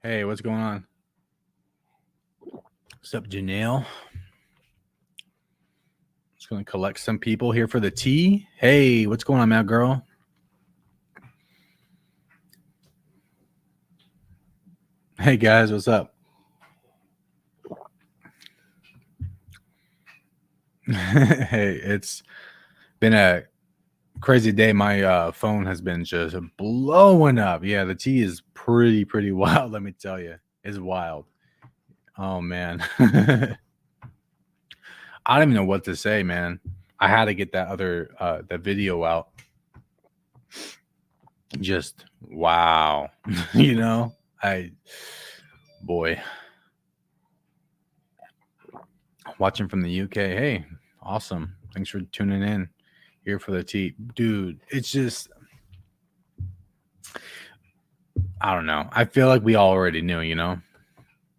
Hey, what's going on? What's up, Janelle? Just gonna collect some people here for the tea. Hey, what's going on, man, girl? Hey guys, what's up? Hey, it's been a crazy day. My phone has been just blowing up. Yeah, the tea is pretty wild. Let me tell you, it's wild. Oh man, I don't even know what to say, man. I had to get that other the video out. Just wow, you know. I boy, watching from the UK. Hey, awesome. Thanks for tuning in here for the tea. Dude, it's just I don't know. I feel like we already knew, you know?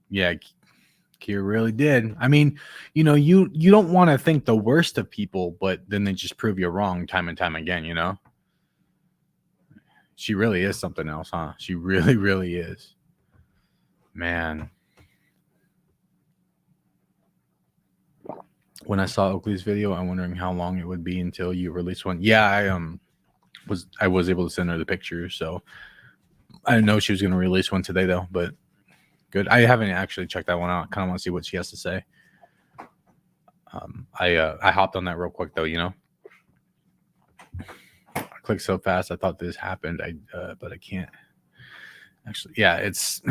Yeah, Kyra really did. I mean, you don't want to think the worst of people, but then they just prove you wrong time and time again, you know? She really is something else, huh? She really is. Man. When I saw Oakley's video, I'm wondering how long it would be until you release one. Yeah, I was able to send her the picture, so I didn't know she was going to release one today though, but good. I haven't actually checked that one out. I kind of want to see what she has to say. I hopped on that real quick though, you know. I clicked so fast, I thought this happened. But I can't. Actually, yeah, it's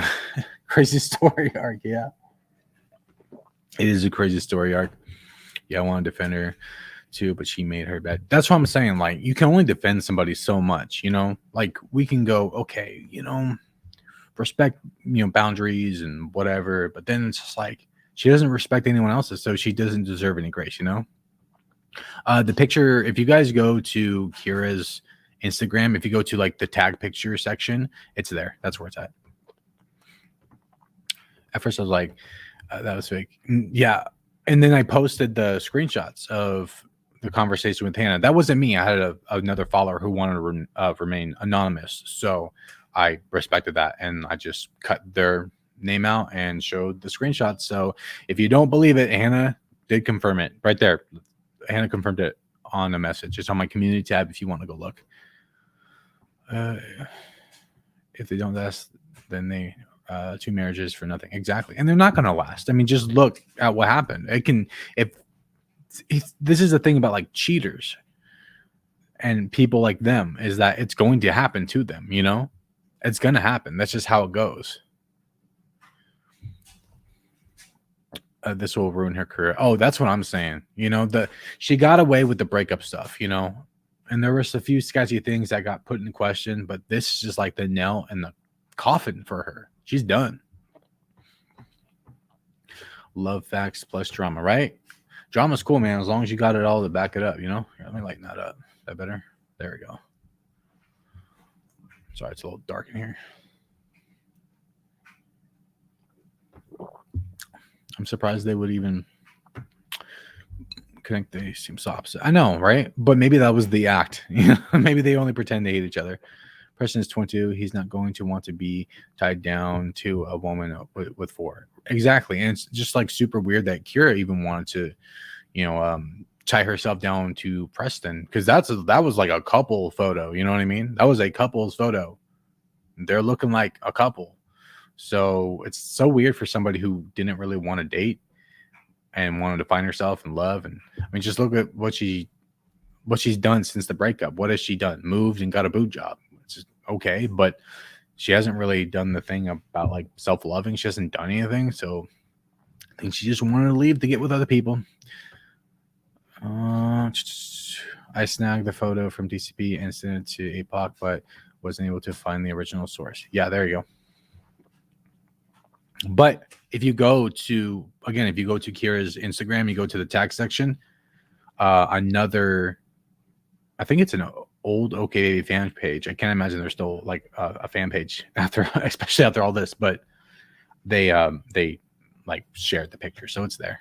crazy story arc. Yeah, it is a crazy story arc. Yeah, I want to defend her too, but she made her bed. That's what I'm saying. Like, you can only defend somebody so much, you know. Like, we can go, okay, you know, respect, boundaries and whatever, but then it's just like she doesn't respect anyone else's, so she doesn't deserve any grace, you know. The picture, if you guys go to Kyra's Instagram, if you go to like the tag picture section, it's there. That's where it's at. At first I was like, that was fake. Yeah, and then I posted the screenshots of the conversation with Hannah. That wasn't me. I had another follower who wanted to remain anonymous, so I respected that, and I just cut their name out and showed the screenshots. So if you don't believe it, Hannah did confirm it right there. Hannah confirmed it on a message. It's on my community tab if you want to go look. If they don't last, then they 2 marriages for nothing. Exactly, and they're not going to last. I mean, just look at what happened. It can if this is the thing about like cheaters and people like them, is that it's going to happen to them, you know. It's going to happen. That's just how it goes. This will ruin her career. Oh, that's what I'm saying. You know, she got away with the breakup stuff, you know, and there was a few sketchy things that got put in question, but this is just like the nail in the coffin for her. She's done. Love facts plus drama, right? Drama's cool, man, as long as you got it all to back it up, you know. Let me lighten that up. Is that better? There we go. Sorry, it's a little dark in here. I'm surprised they would even connect. They seem so opposite. I know, right? But maybe that was the act. You know, maybe they only pretend to hate each other. Preston is 22. He's not going to want to be tied down to a woman with 4. Exactly. And it's just like super weird that Kyra even wanted to, tie herself down to Preston, because that was like a couple photo. You know what I mean? That was a couple's photo. They're looking like a couple. So it's so weird for somebody who didn't really want to date and wanted to find herself in love. And I mean, just look at what she's done since the breakup. What has she done? Moved and got a boot job. It's just okay, but she hasn't really done the thing about like self-loving. She hasn't done anything. So I think she just wanted to leave to get with other people. I snagged the photo from DCP and sent it to Apoc, but wasn't able to find the original source. Yeah, there you go. But if you go to Kyra's Instagram, you go to the tag section, I think it's an old okbaby fan page. I can't imagine there's still like a fan page especially after all this, but they like shared the picture, so it's there.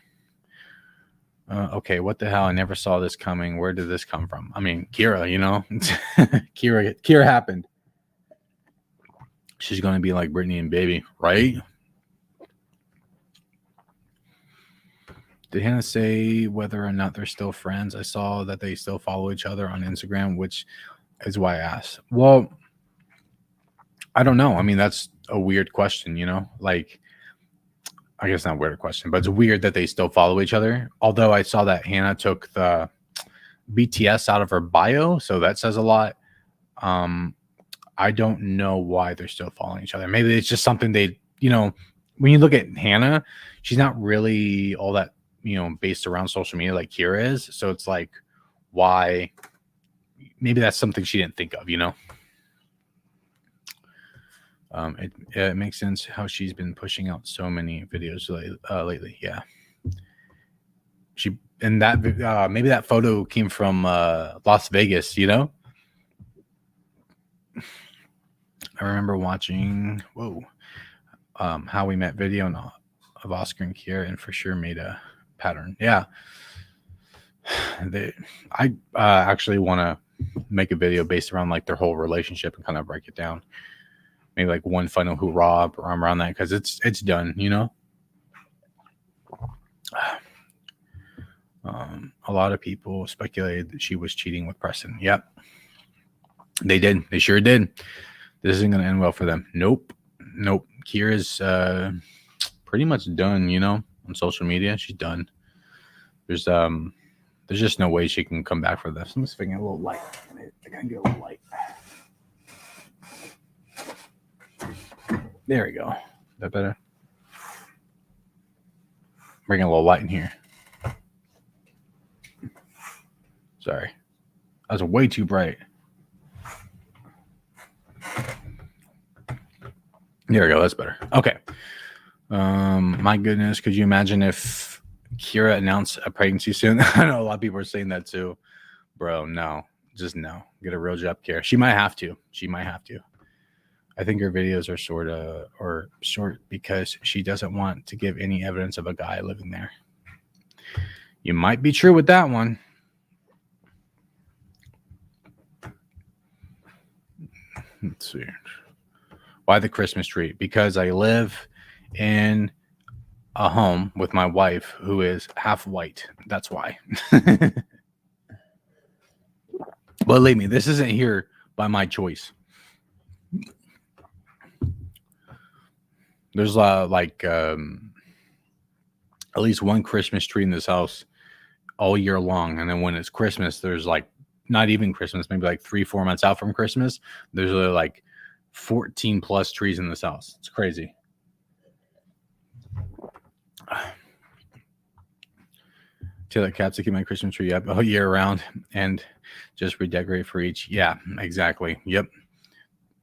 Okay, what the hell? I never saw this coming. Where did this come from? I mean, Kyra, you know, Kyra happened. She's going to be like Brittany and Baby, right? Did Hannah say whether or not they're still friends? I saw that they still follow each other on Instagram, which is why I asked. Well, I don't know. I mean, that's a weird question, you know? Like, I guess not a weird question, but it's weird that they still follow each other. Although I saw that Hannah took the BTS out of her bio, so that says a lot. I don't know why they're still following each other. Maybe it's just something they, you know, when you look at Hannah, she's not really all that, you know, based around social media like Kyra is. So it's like, why? Maybe that's something she didn't think of, you know? It makes sense how she's been pushing out so many videos lately. Yeah. And that maybe that photo came from Las Vegas, you know? I remember watching How We Met video of Oscar and Kyra, and for sure made a pattern. Yeah. I actually want to make a video based around like their whole relationship and kind of break it down. Maybe like one final hoorah around that, because it's done, you know. A lot of people speculated that she was cheating with Preston. Yep, they did. They sure did. This isn't going to end well for them. Nope. Kyra's pretty much done, you know, on social media. She's done. There's just no way she can come back for this. I'm just thinking a little light. I gotta get a little light. There we go. Is that better? Bringing a little light in here. Sorry. That was way too bright. There we go. That's better. Okay. My goodness. Could you imagine if Kyra announced a pregnancy soon? I know a lot of people are saying that too. Bro, no. Just no. Get a real job, Kyra. She might have to. I think her videos are short because she doesn't want to give any evidence of a guy living there. You might be true with that one. Let's see. Why the Christmas tree? Because I live in a home with my wife who is half white. That's why. Believe me, this isn't here by my choice. There's at least one Christmas tree in this house all year long. And then when it's Christmas, there's like not even Christmas, maybe like 3-4 months out from Christmas. There's like 14 plus trees in this house. It's crazy. Taylor caps to keep my Christmas tree up all year round and just redecorate for each. Yeah, exactly. Yep.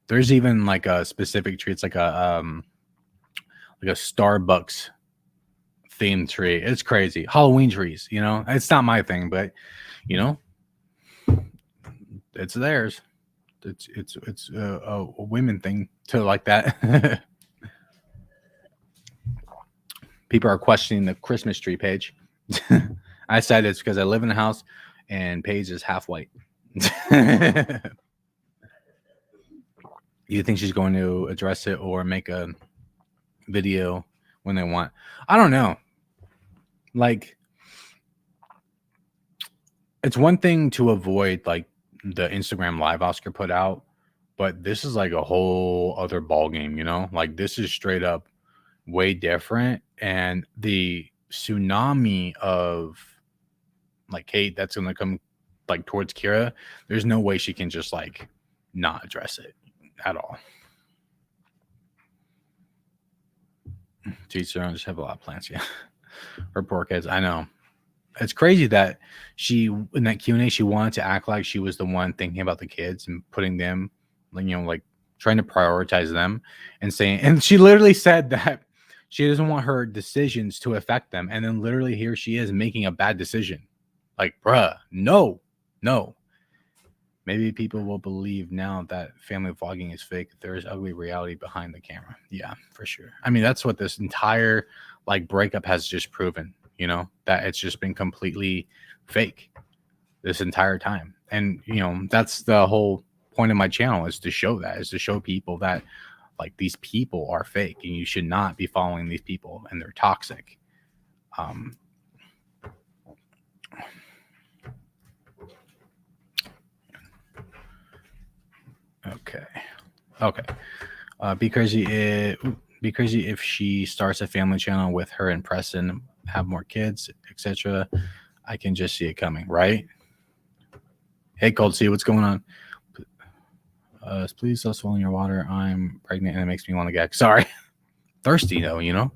There's even like a specific tree. It's like a Starbucks themed tree. It's crazy. Halloween trees, you know, it's not my thing, but you know, it's theirs. It's a women thing to like that. People are questioning the Christmas tree page. I said it's because I live in a house and Paige is half white. You think she's going to address it or make a video when they want? I don't know. Like, it's one thing to avoid like the Instagram live Oscar put out, but this is like a whole other ball game, you know? Like, this is straight up way different, and the tsunami of like hate that's gonna come like towards Kyra, there's no way she can just like not address it at all. Teach their own, just have a lot of plants. Yeah. Her poor kids. I know. It's crazy that she, in that Q&A, she wanted to act like she was the one thinking about the kids and putting them, you know, like trying to prioritize them, and saying, and she literally said that she doesn't want her decisions to affect them. And then literally here she is making a bad decision. Like, bruh, no. Maybe people will believe now that family vlogging is fake. There is ugly reality behind the camera. Yeah, for sure. I mean, that's what this entire like breakup has just proven, you know, that it's just been completely fake this entire time. And, you know, that's the whole point of my channel, is to show that, is to show people that Like, these people are fake, and you should not be following these people, and they're toxic. Okay. Be crazy if she starts a family channel with her and Preston, have more kids, etc. I can just see it coming, right? Hey, Cold C, what's going on? Please stop swallowing your water. I'm pregnant and it makes me want to gag. Sorry. Thirsty though, you know?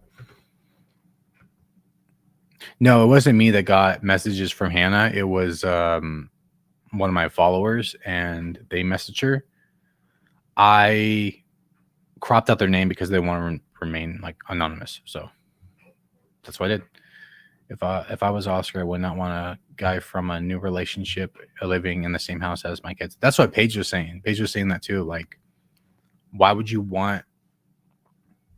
No, it wasn't me that got messages from Hannah. It was one of my followers, and they messaged her. I cropped out their name because they want to remain like anonymous. So that's what I did. If I was Oscar, I would not want a guy from a new relationship living in the same house as my kids. That's what Paige was saying. Paige was saying that too. Like, why would you want?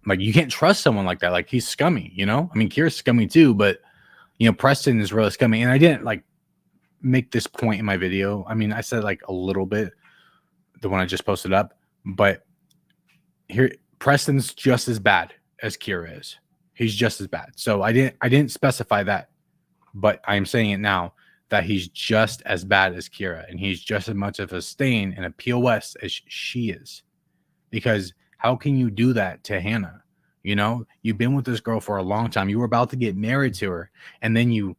Like, you can't trust someone like that. Like, he's scummy, you know? I mean, Kyra's scummy too, but, you know, Preston is really scummy. And I didn't, like, make this point in my video. I mean, I said, like, a little bit, the one I just posted up. But here, Preston's just as bad as Kyra is. He's just as bad. So I didn't specify that. But I'm saying it now, that he's just as bad as Kyra. And he's just as much of a stain and a POS as she is. Because how can you do that to Hannah? You know, you've been with this girl for a long time. You were about to get married to her, and then you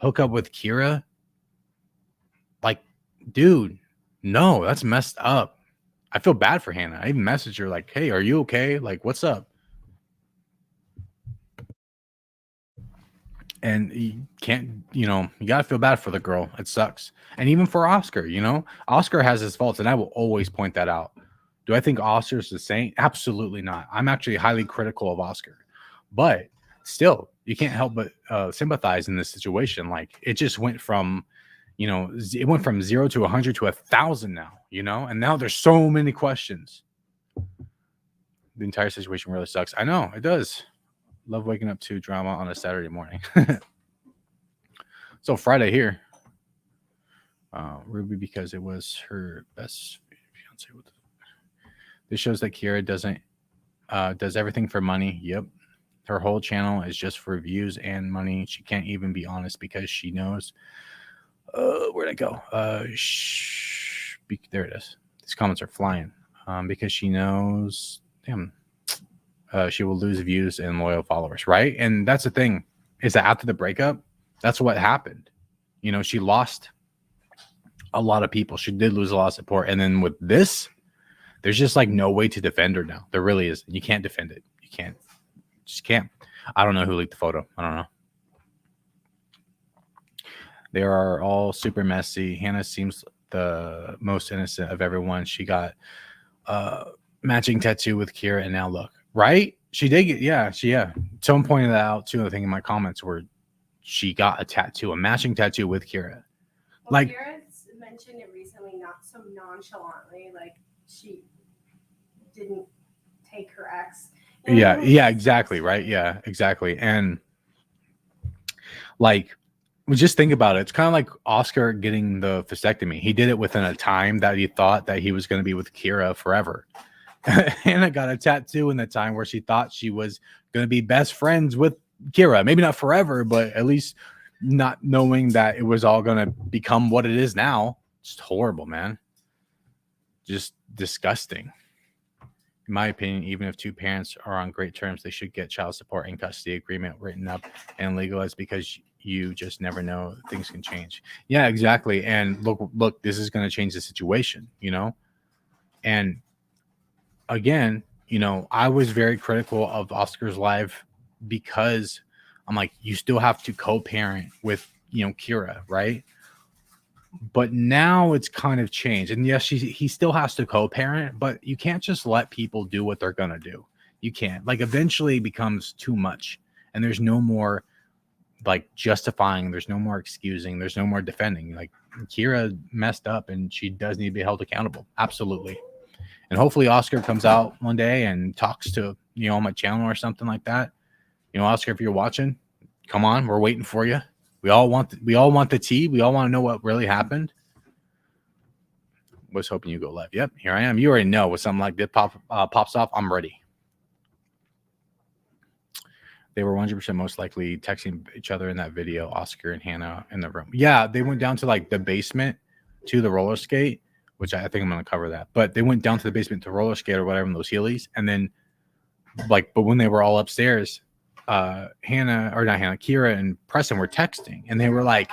hook up with Kyra. Like, dude, no, that's messed up. I feel bad for Hannah. I even messaged her like, hey, are you okay? Like, what's up? And you can't, you know, you got to feel bad for the girl. It sucks. And even for Oscar, you know, Oscar has his faults, and I will always point that out. Do I think Oscar's the saint? Absolutely not. I'm actually highly critical of Oscar. But still, you can't help but sympathize in this situation. Like, it just went from, you know, it went from 0 to 100 to 1,000 now, you know? And now there's so many questions. The entire situation really sucks. I know, it does. Love waking up to drama on a Saturday morning. So Friday here. Ruby, because it was her best fiance. This shows that Kyra does everything for money. Yep. Her whole channel is just for views and money. She can't even be honest because she knows. Where'd I go? There it is. These comments are flying. Because she knows, damn, she will lose views and loyal followers, right? And that's the thing, is that after the breakup, that's what happened. You know, she lost a lot of people. She did lose a lot of support. And then with this, there's just like no way to defend her now. There really is. You can't defend it. You can't. Just can't. I don't know who leaked the photo. I don't know. They are all super messy. Hannah seems the most innocent of everyone. She got matching tattoo with Kyra, and now look, right? She did get, Someone pointed that out too. I think in my comments where she got a matching tattoo with Kyra. Well, like, Kyra's mentioned it recently, not so nonchalantly, like she didn't take her ex. Yeah, exactly, right? Yeah, exactly. And like, just think about it. It's kind of like Oscar getting the vasectomy. He did it within a time that he thought that he was going to be with Kyra forever. Hannah got a tattoo in the time where she thought she was going to be best friends with Kyra. Maybe not forever, but at least not knowing that it was all going to become what it is now. Just horrible, man. Just disgusting. In my opinion, even if two parents are on great terms, they should get child support and custody agreement written up and legalized, because you just never know. Things can change. Yeah, exactly. And look, this is going to change the situation, you know? And again, you know, I was very critical of Oscar's life because I'm like, you still have to co-parent with, you know, Kyra, right? But now it's kind of changed. And yes, he still has to co-parent, but you can't just let people do what they're going to do. You can't. Like, eventually it becomes too much. And there's no more, like, justifying. There's no more excusing. There's no more defending. Like, Kyra messed up, and she does need to be held accountable. Absolutely. And hopefully Oscar comes out one day and talks to, you know, on my channel or something like that. You know, Oscar, if you're watching, come on. We're waiting for you. We all want the tea. We all want to know what really happened. Was hoping you go live. Yep, here I am. You already know when something like this pops off, I'm ready. They were 100% most likely texting each other in that video, Oscar and Hannah in the room. Yeah, they went down to like the basement to the roller skate, which I think I'm going to cover that. But they went down to the basement to roller skate or whatever in those Heelys. And then like, but when they were all upstairs, Kyra and Preston were texting and they were like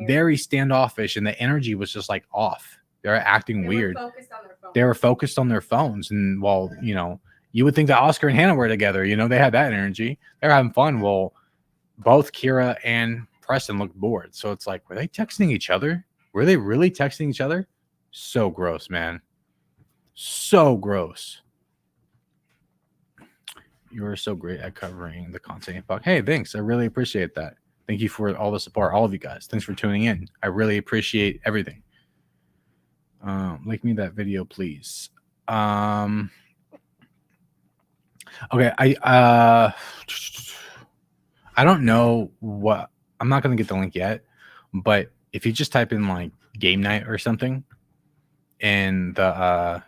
very standoffish and the energy was just like off. They're acting weird. They were focused on their phones. And while, you know, you would think that Oscar and Hannah were together. You know, they had that energy. They're having fun. Well, both Kyra and Preston looked bored. So it's like, were they texting each other? Were they really texting each other? So gross, man. So gross. You are so great at covering the content. Hey, thanks. I really appreciate that. Thank you for all the support, all of you guys. Thanks for tuning in. I really appreciate everything. Link me that video, please. Okay, I don't know what, I'm not gonna get the link yet, but if you just type in like game night or something in the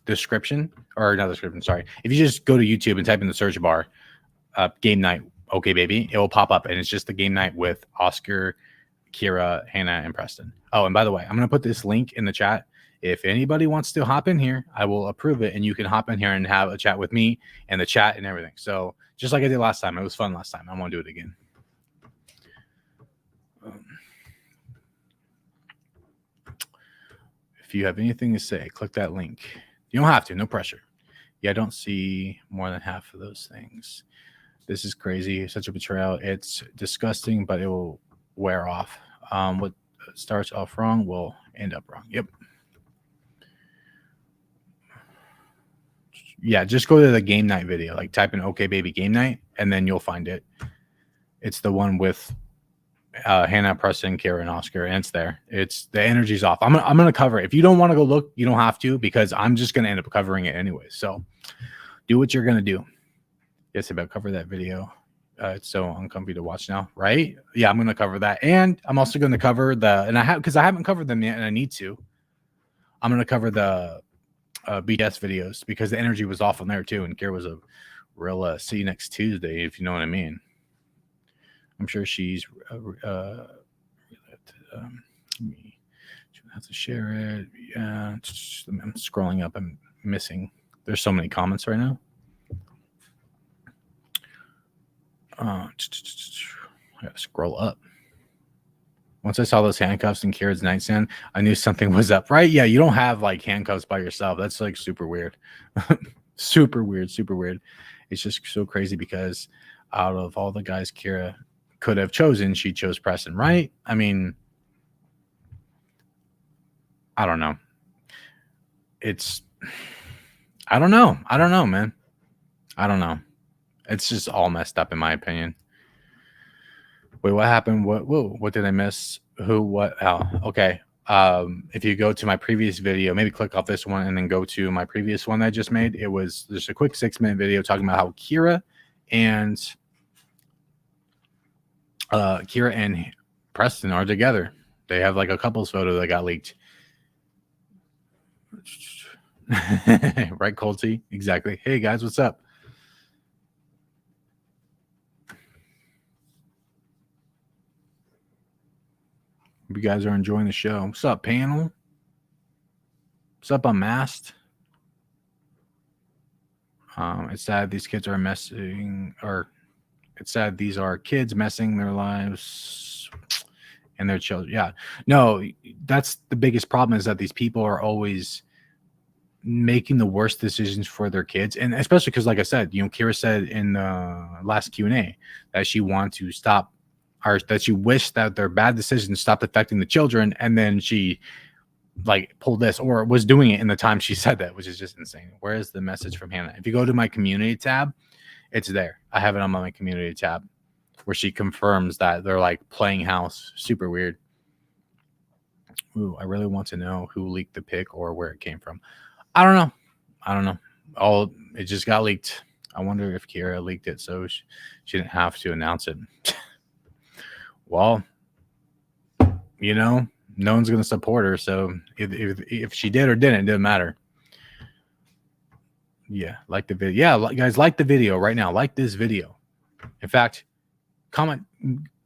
description, or not description, sorry. If you just go to YouTube and type in the search bar, game night, okay baby, it will pop up and it's just the game night with Oscar, Kyra, Hannah, and Preston. Oh, and by the way, I'm gonna put this link in the chat. If anybody wants to hop in here, I will approve it, and you can hop in here and have a chat with me and the chat and everything. So just like I did last time, it was fun last time. I want to do it again. If you have anything to say, click that link. You don't have to, no pressure. Yeah, I don't see more than half of those things. This is crazy, such a betrayal. It's disgusting, but it will wear off. What starts off wrong will end up wrong. Yep. Yeah, just go to the game night video. Like type in "Okay Baby Game Night" and then you'll find it. It's the one with Hannah, Preston, Kyra, and Oscar, and it's there. It's the energy's off. I'm gonna cover it. If you don't want to go look, you don't have to, because I'm just gonna end up covering it anyway. So do what you're gonna do. Yes, about cover that video. It's so uncomfy to watch now, right? Yeah, I'm gonna cover that, and I'm also gonna cover because I haven't covered them yet, and I need to. I'm gonna cover the BTS videos because the energy was off on there too, and Kyra was a real see you next Tuesday, if you know what I mean. I'm sure she's have to share it. Yeah, I'm scrolling up. I'm missing. There's so many comments right now. I gotta scroll up. Once I saw those handcuffs in Kyra's nightstand, I knew something was up, right? Yeah, you don't have like handcuffs by yourself. That's like super weird. Super weird, super weird. It's just so crazy because out of all the guys Kyra could have chosen, she chose Preston, right? I mean, I don't know. I don't know, man. I don't know. It's just all messed up in my opinion. Wait, what happened? What did I miss? Who, what, how? Okay. If you go to my previous video, maybe click off this one and then go to my previous one I just made. It was just a quick 6-minute video talking about how Kyra and Preston are together. They have like a couples photo that got leaked. Right, Colty? Exactly. Hey guys, what's up? Hope you guys are enjoying the show. What's up, panel? What's up, Unmasked? It's sad these kids are messing, or it's sad these are kids messing their lives and their children. Yeah, no, that's the biggest problem, is that these people are always making the worst decisions for their kids, and especially because, like I said, you know, Kyra said in the last Q&A that she wants to stop, or that she wished that their bad decisions stopped affecting the children, and then she like pulled this, or was doing it in the time she said that, which is just insane. Where is the message from Hannah? If you go to my community tab, it's there. I have it on my community tab where she confirms that they're like playing house. Super weird. Ooh, I really want to know who leaked the pic or where it came from. I don't know. It just got leaked. I wonder if Kyra leaked it so she didn't have to announce it. Well, you know, no one's going to support her. So if she did or didn't, it didn't matter. Yeah, like the video. Yeah, guys, like the video right now. Like this video. In fact, comment,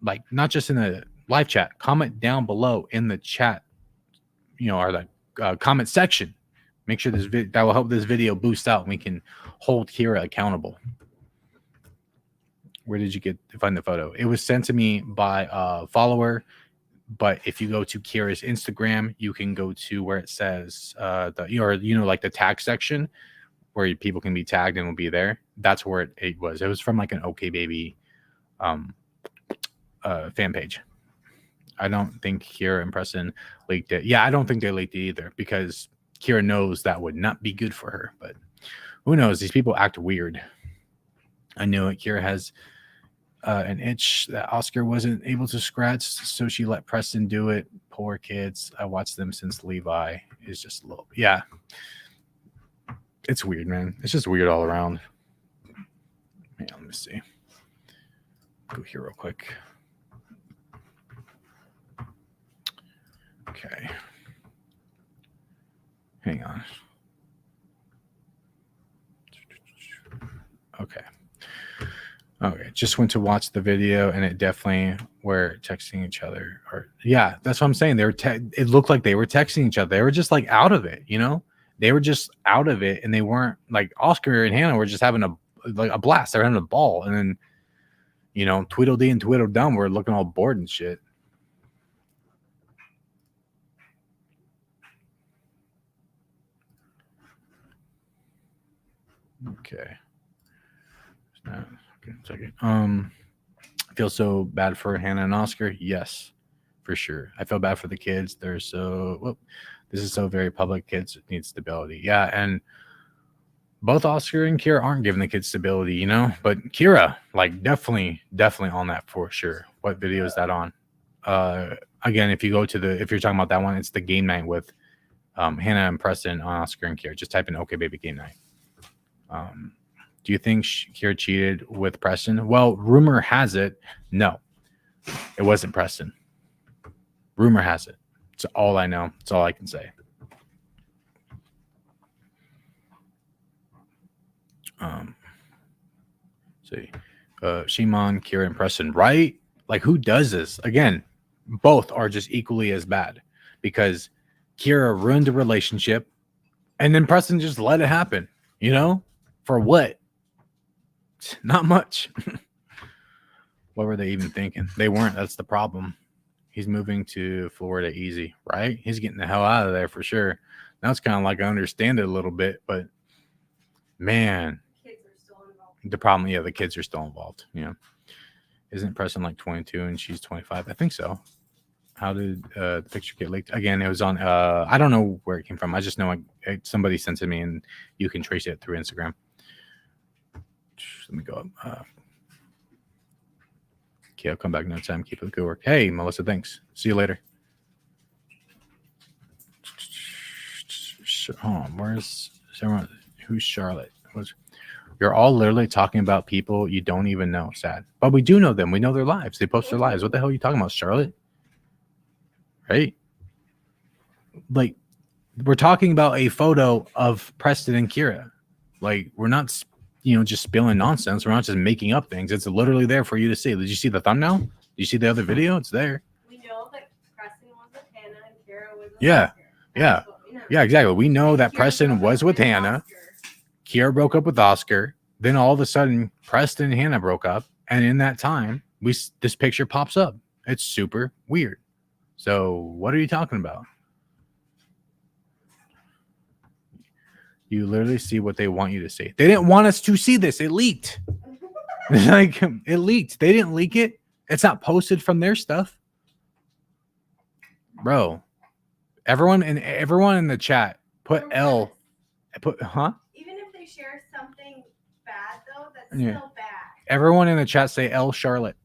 like, not just in the live chat, comment down below in the chat, or the comment section. Make sure that will help this video boost out and we can hold Kyra accountable. Where did you find the photo? It was sent to me by a follower, but if you go to Kyra's Instagram, you can go to where it says like the tag section where people can be tagged and will be there. That's where it was. It was from like an okbaby fan page. I don't think Kyra and Preston leaked it. Yeah, I don't think they leaked it either because Kyra knows that would not be good for her. But who knows? These people act weird. I knew it. Kyra has an itch that Oscar wasn't able to scratch, so she let Preston do it. Poor kids. I watched them since Levi is just a little. Yeah. It's weird, man. It's just weird all around. Yeah, let me see. Go here real quick. Okay. Hang on. Okay. Just went to watch the video and it definitely were texting each other. Yeah, that's what I'm saying. It looked like they were texting each other. They were just like out of it, They were just out of it and they weren't like Oscar and Hannah were just having a blast. They're having a ball. And then, Tweedledee and Tweedledum were looking all bored and shit. Okay. I feel so bad for Hannah and Oscar. Yes, for sure. I feel bad for the kids. This is so very public. Kids need stability. Yeah, and both Oscar and Kyra aren't giving the kids stability, But Kyra, like, definitely on that for sure. What video is that on? Again, if you're talking about that one, it's the game night with Hannah and Preston on Oscar and Kyra. Just type in okbaby game night. Do you think Kyra cheated with Preston? Well, rumor has it, no, it wasn't Preston. Rumor has it. It's all I know. It's all I can say. Shimon, Kyra, and Preston, right? Like, who does this? Again, both are just equally as bad because Kyra ruined the relationship and then Preston just let it happen, For what? Not much. What were they even thinking? They weren't. That's the problem. He's moving to Florida easy, right? He's getting the hell out of there for sure. Now it's kind of like I understand it a little bit, but man, kids are still involved. The problem, the kids are still involved. Isn't Preston like 22 and she's 25? I think so. How did the picture get leaked? Again, it was on. I don't know where it came from. I just know somebody sent it to me, and you can trace it through Instagram. Let me go up. Okay, I'll come back next time. Keep up the good work. Hey, Melissa, thanks. See you later. Where's everyone? Who's Charlotte? You're all literally talking about people you don't even know. Sad. But we do know them. We know their lives. They post their lives. What the hell are you talking about, Charlotte? Right? Like, we're talking about a photo of Preston and Kyra. Like, we're not just spilling nonsense. We're not just making up things. It's literally there for you to see. Did you see the thumbnail? Did you see the other video? It's there. We know that Preston was with Hannah and Kyra was with Yeah. Oscar. Yeah. Yeah, exactly. We know that Preston was with Hannah. Kyra broke up with Oscar. Then all of a sudden, Preston and Hannah broke up. And in that time, this picture pops up. It's super weird. So what are you talking about? You literally see what they want you to see. They didn't want us to see this. It leaked. Like, it leaked. They didn't leak it. It's not posted from their stuff. Bro, everyone in the chat put L. Even if they share something bad, though, that's still bad. Everyone in the chat say L Charlotte.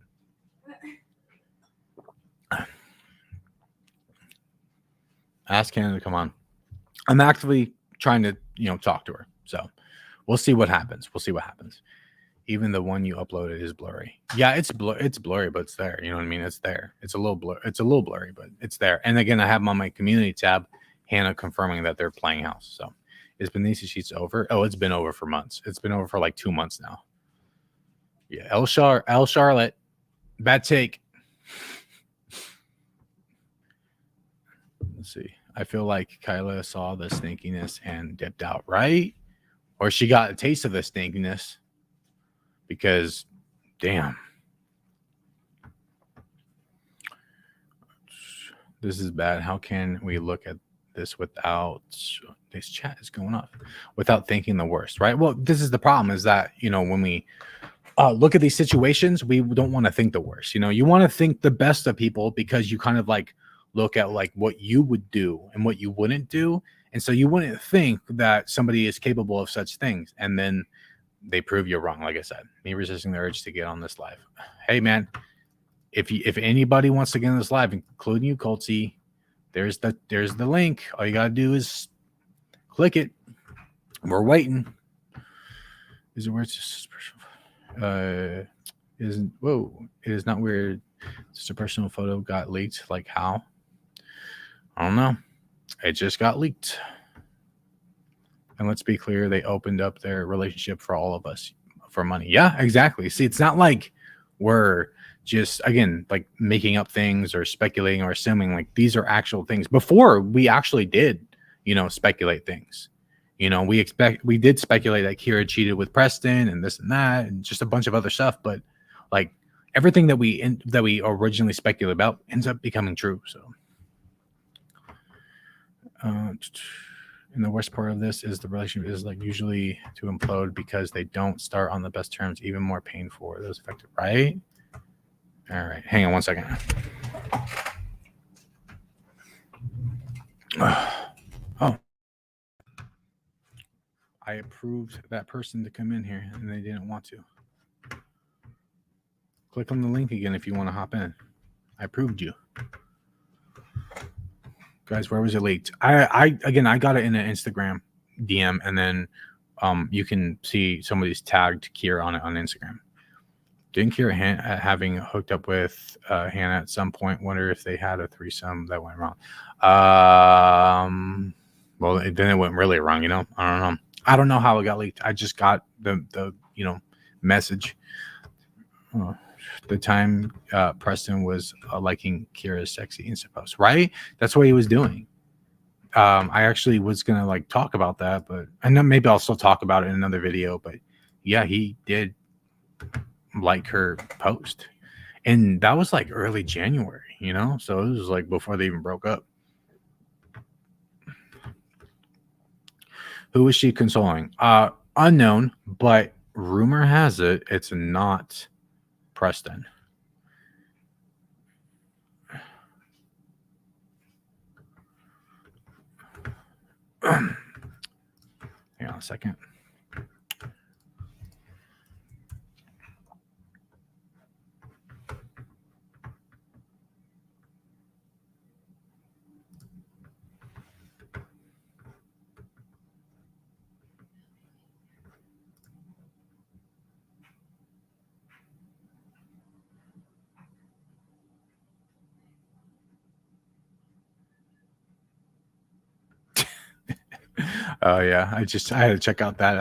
Ask Hannah to come on. I'm actively trying to, talk to her. So we'll see what happens. Even the one you uploaded is blurry. Yeah, it's blurry, but it's there. You know what I mean? It's there. It's a little blurry, but it's there. And again, I have on my community tab Hannah confirming that they're playing house. So is Benicia Sheets over? Oh, it's been over for months. It's been over for like 2 months now. Yeah, L Charlotte. Bad take. Let's see. I feel like Kyla saw the stinkiness and dipped out, right? Or she got a taste of the stinkiness. Because, damn. This is bad. How can we look at this without, this chat is going off, without thinking the worst, right? Well, this is the problem, is that, you know, when we look at these situations, we don't want to think the worst. You know, you want to think the best of people, because you kind of like look at like what you would do and what you wouldn't do. And so you wouldn't think that somebody is capable of such things. And then they prove you wrong. Like I said, me resisting the urge to get on this live. Hey man, if anybody wants to get on this live, including you, Coltsy, there's the link. All you gotta do is click it. We're waiting. Is it where it's just isn't whoa, it is not weird. Just a personal photo got leaked. Like how? I don't know. It just got leaked. And let's be clear, they opened up their relationship for all of us for money. Yeah, exactly. See, it's not like we're just, again, like making up things or speculating or assuming. Like, these are actual things. Before, we actually did, you know, speculate things. You know, we did speculate that Kyra cheated with Preston and this and that and just a bunch of other stuff. But like everything that we originally speculated about ends up becoming true. So, and the worst part of this is the relationship is like usually to implode because they don't start on the best terms. Even more painful for those affected, right? All right, hang on 1 second. Oh, I approved that person to come in here and they didn't want to. Click on the link again if you want to hop in. I approved you. Guys, where was it leaked? I got it in an Instagram DM, and then you can see somebody's tagged Kyra on it on Instagram. Didn't Kyra having hooked up with Hannah at some point? Wonder if they had a threesome that went wrong. Well, then it went really wrong. You know, I don't know how it got leaked. I just got the message. The time Preston was liking Kyra's sexy Insta post, right? That's what he was doing. I actually was gonna like talk about that, but and then maybe I'll still talk about it in another video. But yeah, he did like her post, and that was like early January, you know. So it was like before they even broke up. Who was she consoling? Unknown, but rumor has it it's not Preston. Hang on a second. Oh yeah, I had to check out that.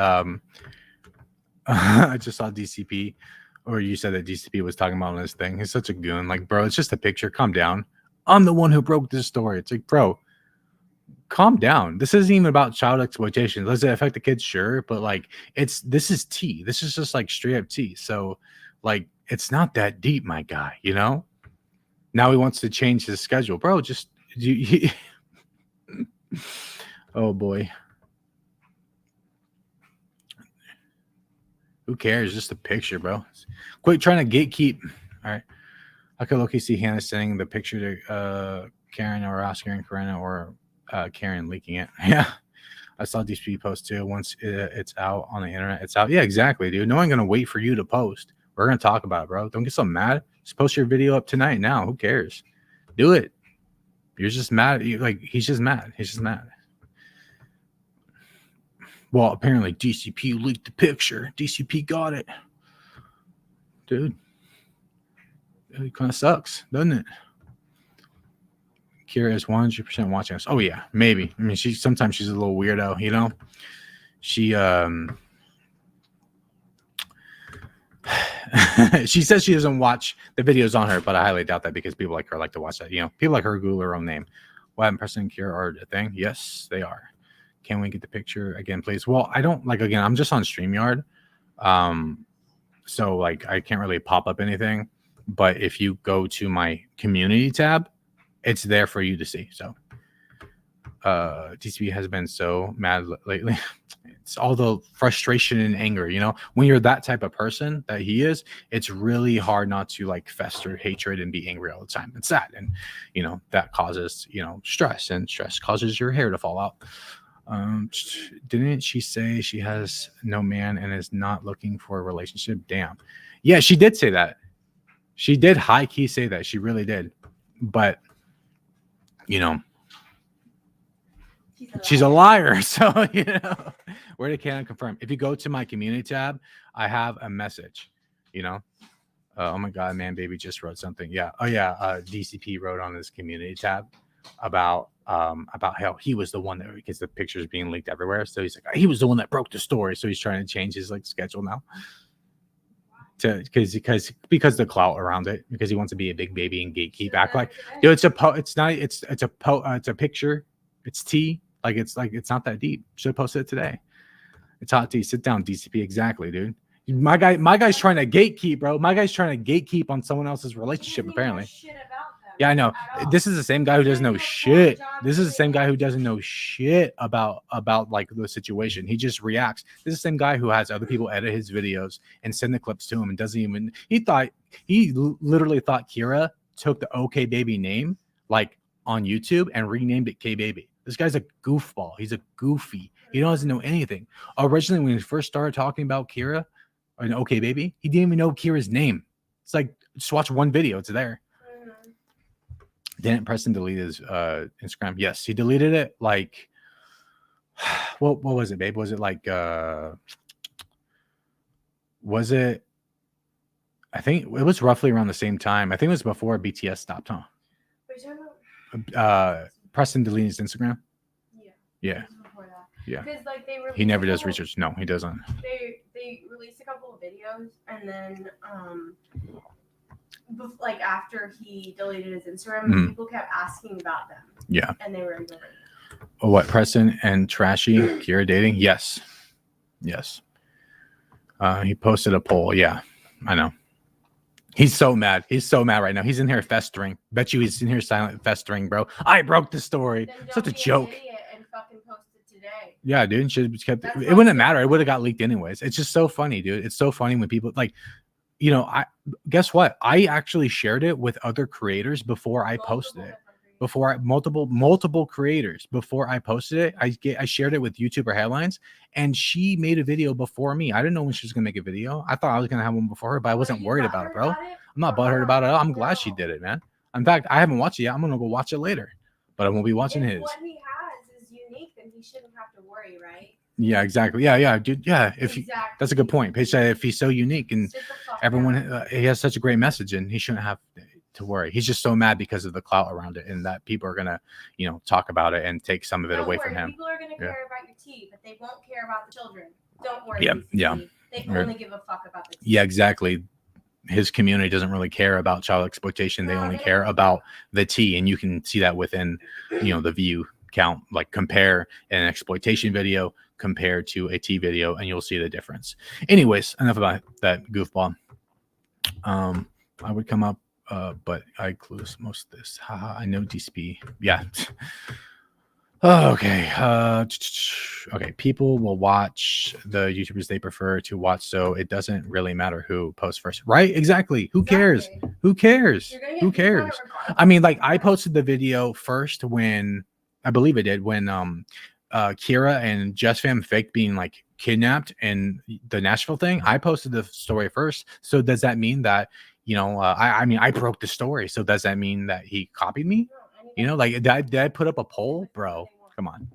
I just saw DCP, or you said that DCP was talking about this thing. He's such a goon. Like, bro, it's just a picture. Calm down. I'm the one who broke this story. It's like, bro, calm down. This isn't even about child exploitation. Does it affect the kids? Sure, but like, this is tea. This is just like straight up tea. So, like, it's not that deep, my guy. You know. Now he wants to change his schedule, bro. Just oh boy. Who cares? Just a picture, bro. Quit trying to gatekeep. All right. I could look see Hannah sending the picture to Karen or Oscar and Corinna, or Karen leaking it. Yeah. I saw DCP post too. Once it's out on the internet, it's out. Yeah, exactly, dude. No one's going to wait for you to post. We're going to talk about it, bro. Don't get so mad. Just post your video up tonight now. Who cares? Do it. You're just mad. He's just mad. He's just mad. Well, apparently DCP leaked the picture. DCP got it. dude. It kind of sucks, doesn't it? Kyra is 100% watching us. Oh yeah, maybe. I mean, sometimes she's a little weirdo, you know. She she says she doesn't watch the videos on her, but I highly doubt that because people like her like to watch that. You know, people like her Google her own name. What happened, Preston and Kyra are a thing? Yes, they are. Can we get the picture again, please? Well, I don't like again. I'm just on StreamYard, so like I can't really pop up anything. But if you go to my community tab, it's there for you to see. So DCB has been so mad lately. It's all the frustration and anger, you know, when you're that type of person that he is, it's really hard not to like fester hatred and be angry all the time. It's sad. And, you know, that causes, you know, stress, and stress causes your hair to fall out. Didn't she say she has no man and is not looking for a relationship? Damn. Yeah, she did say that. She did high key say that. She really did. But, you know, she's a liar. So, you know, where they can confirm. If you go to my community tab, I have a message, you know. Oh my God, man, baby just wrote something. Yeah. Oh yeah. DCP wrote on his community tab about how he was the one that, because the pictures being leaked everywhere. So he's like, he was the one that broke the story. So he's trying to change his like schedule now. Because the clout around it, because he wants to be a big baby and gatekeep, act like, dude, it's a picture, it's tea, like it's not that deep. Should have posted it today. It's hot tea. Sit down, DCP. Exactly, dude. My guy's trying to gatekeep, bro. My guy's trying to gatekeep on someone else's relationship, apparently. Yeah, I know. This is the same guy who doesn't know shit. This is the same guy who doesn't know shit about like the situation. He just reacts. This is the same guy who has other people edit his videos and send the clips to him and doesn't even. He literally thought Kyra took the okbaby name like on YouTube and renamed it K-Baby. This guy's a goofball. He's a goofy. He doesn't know anything. Originally, when he first started talking about Kyra and okbaby, he didn't even know Kyra's name. It's like, just watch one video. It's there. Didn't Preston delete his Instagram? Yes, he deleted it like, what was it, babe? Was it like, was it, I think it was roughly around the same time. I think it was before BTS stopped, huh? Preston deleted his Instagram? Yeah. Yeah. Because like he never does research. No, he doesn't. They released a couple of videos, and then like after he deleted his Instagram, people kept asking about them. Yeah. And they were ignoring. Oh, what, Preston and Trashy Kyra dating? Yes. Yes. He posted a poll. Yeah, I know. He's so mad. He's so mad right now. He's in here festering. Bet you he's in here silent festering, bro. I broke the story. Such a joke. And fucking post it today. Yeah, dude. Should have kept. It wouldn't matter. It would have got leaked anyways. It's just so funny, dude. It's so funny when people like, you know, guess what? I actually shared it with other creators before I posted it. Before multiple creators before I posted it, I shared it with YouTuber Headlines, and she made a video before me. I didn't know when she was gonna make a video. I thought I was gonna have one before her, but I wasn't worried about it, bro. I'm not butthurt about it at all. I'm glad she did it, man. In fact, I haven't watched it yet. I'm gonna go watch it later, but I won't be watching his. What he has is unique, then he shouldn't have to worry, right? Yeah, exactly. Yeah, dude. Yeah, that's a good point. Paige said if he's so unique and everyone, he has such a great message, and he shouldn't have to worry. He's just so mad because of the clout around it, and that people are gonna, you know, talk about it and take some of it away from him. People are gonna care about your tea, but they won't care about the children. Don't worry. Yeah. They only give a fuck about the tea. Yeah, exactly. His community doesn't really care about child exploitation. They only care about the tea, and you can see that within, you know, the view count. Like compare an exploitation video compared to a tea video, and you'll see the difference. Anyways, enough about that goofball. I would come up. But I close most of this. Haha, I know DCP. Yeah. Okay. Okay. People will watch the YouTubers they prefer to watch, so it doesn't really matter who posts first, right? Exactly. Who cares? Who cares? Who cares? I mean, like I posted the video first when I believe it did when Kyra and Just Fam fake being like kidnapped in the Nashville thing. I posted the story first. So does that mean that? You know, I mean, I broke the story. So does that mean that he copied me? You know, like, did I put up a poll? Bro, come on.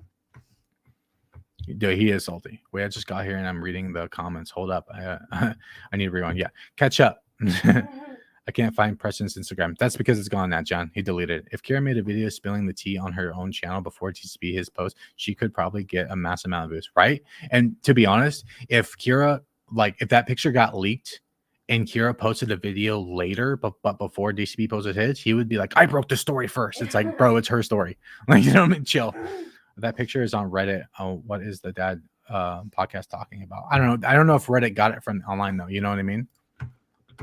Dude, he is salty. Wait, I just got here and I'm reading the comments. Hold up. I need to rewind. Yeah. Catch up. I can't find Preston's Instagram. That's because it's gone now, John. He deleted it. If Kyra made a video spilling the tea on her own channel before TCP his post, she could probably get a massive amount of views, right? And to be honest, if Kyra, like, if that picture got leaked and Kyra posted a video later, but before DCP posted his, he would be like, I broke the story first. It's like, bro, it's her story. Like, you know what I mean? Chill. That picture is on Reddit. Oh, what is the dad podcast talking about? I don't know. I don't know if Reddit got it from online though. You know what I mean?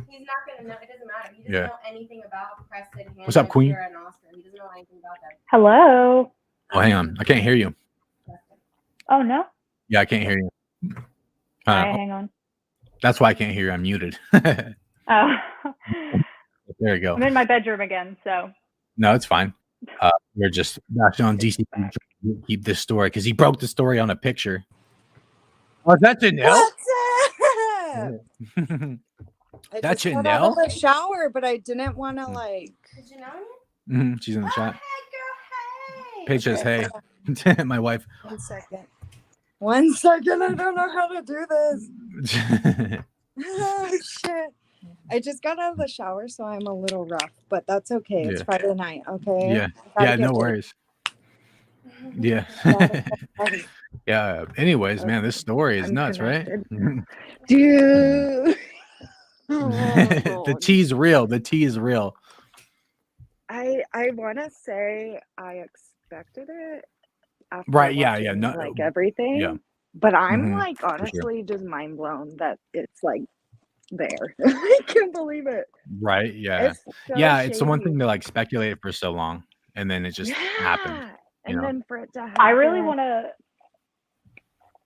He's not gonna know. It doesn't matter. He doesn't know anything about Preston, Hannah, What's up, Queen? Kyra, and Oscar. He doesn't know anything about them. Hello. Oh, hang on. I can't hear you. Oh no. Yeah, I can't hear you. All right, hang on. That's why I can't hear you. I'm muted. Oh. There you go. I'm in my bedroom again, so. No, it's fine. We're just actually on DCP. Keep this story because he broke the story on a picture. Oh, is that Janelle? What's up? I That's just got out Janelle? of the shower, but I didn't want to like. Did you know him? She's in the Oh, chat. hey, girl, hey. Paige says, "Hey." My wife. 1 second. 1 second. I don't know how to do this. Oh, shit. I just got out of the shower, so I'm a little rough, but that's okay. It's Yeah. Friday night, okay? Yeah. Gotta Yeah. get No to- worries. Yeah. Yeah. Anyways, man, this story is I'm nuts, right? Dude. The tea's real. The tea is real. I want to say I expected it. After Right, yeah, watching, no, like everything. yeah. But I'm Mhm, like sure. honestly just mind blown that it's like there. I can't believe it. Right. Yeah. It's so Yeah. It's the one shady. thing to like speculate for so long, and then it just happened. Yeah, you And know? then for it to happen. I really want to.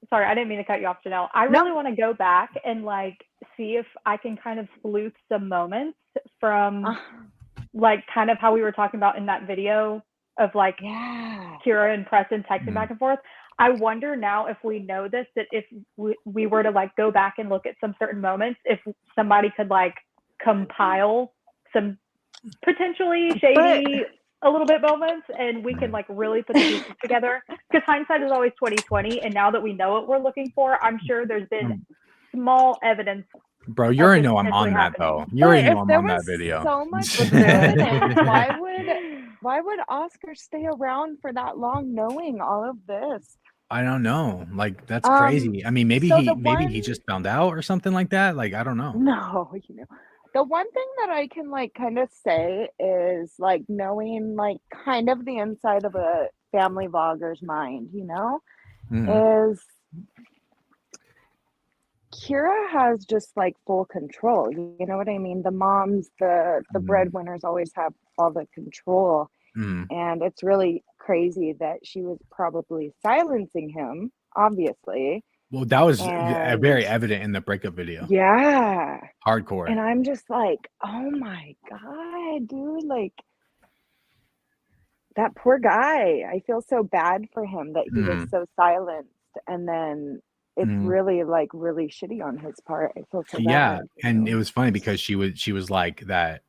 Sorry, I didn't mean to cut you off, Janelle. I No. really want to go back and like see if I can kind of sleuth some moments from like kind of how we were talking about in that video of like Yeah. Kyra and Preston texting Mhm. back and forth. I wonder now if we know this, that if we were to like go back and look at some certain moments, if somebody could like compile some potentially shady a little bit moments and we can like really put the pieces together, because hindsight is always 20/20. And now that we know what we're looking for, I'm sure there's been small evidence. Bro, you already this know I'm on potentially that though. happening. You already But know if I'm there on that was video. so much evidence, why would Oscar stay around for that long knowing all of this? I don't know. Like that's Um, crazy. I mean, maybe so he the maybe one- he just found out or something like that. Like I don't know. No, the one thing that I can like kind of say is like knowing like kind of the inside of a family vlogger's mind, Mhm. is Kyra has just like full control. You know what I mean? The moms, the Mhm. breadwinners always have all the control. Mhm. And it's really crazy that she was probably silencing him, obviously. Well, that was And- very evident in the breakup video. Yeah. Hardcore. And I'm just like, oh my God, dude. Like, that poor guy. I feel so bad for him that he was so silenced. And then it's Mhm. really, like, really shitty on his part. I feel so Yeah, bad. and it was funny because she was like that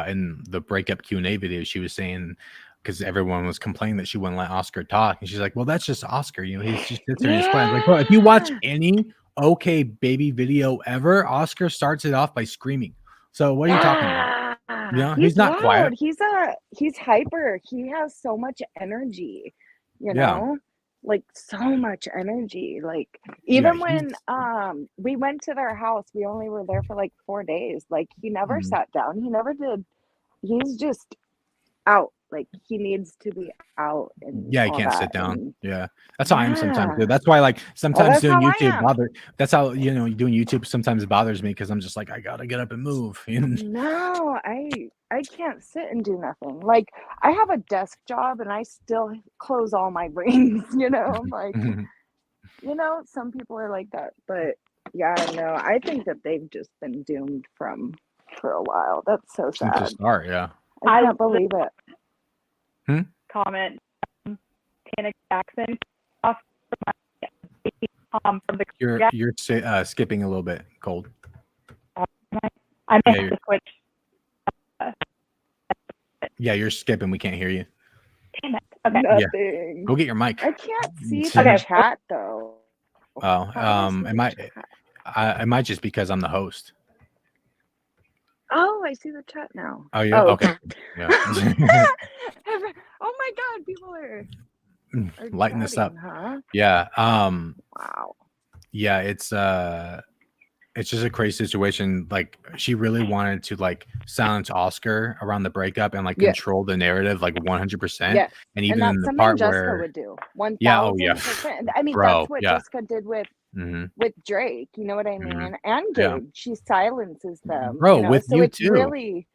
in the breakup Q&A video. She was saying, because everyone was complaining that she wouldn't let Oscar talk, and she's like, well, that's just Oscar, he's just sits there and he's quiet. Like, well, if you watch any okay baby video ever, Oscar starts it off by screaming. So what are you talking about? Yeah, he's not loud. quiet. He's hyper. He has so much energy, Yeah. know? Like so much energy. Like even when we went to their house, we only were there for like 4 days. Like he never Mhm. sat down. He never did. He's just out. Like he needs to be out. And Yeah, he all can't sit that. down. And Yeah, that's how I am sometimes. Yeah. Dude. That's why, like, sometimes that's doing how I YouTube am. That's how doing YouTube sometimes bothers me because I'm just like, I gotta get up and move. No, I can't sit and do nothing. Like I have a desk job and I still close all my brains, I'm like, some people are like that, but yeah, no, I think that they've just been doomed for a while. That's so Since the sad. start, yeah. I can't believe it. Comment Janet Jackson off from the You're skipping a little bit, Cold. I Yeah, missed the switch. Yeah, you're skipping. We can't hear you. Damn it. Okay. Nothing. Go get your mic. I can't see Okay. the chat though. Oh, How do I see it the might chat? it might just because I'm the host. I see the chat now. Oh yeah. Okay. Yeah. Oh my God, people are Lighten this up. chatting, huh? Yeah. Wow. Yeah. It's just a crazy situation. Like she really wanted to like silence Oscar around the breakup and like Yeah. control the narrative like 100%. Yes. And even that's in the something part Jessica where would do. yeah, oh yeah, 1000%. I mean, bro, that's what yeah. Jessica did with Drake. You know what I mean? And Yeah. Gabe, she silences them. Bro, you know? with so you it's too. really.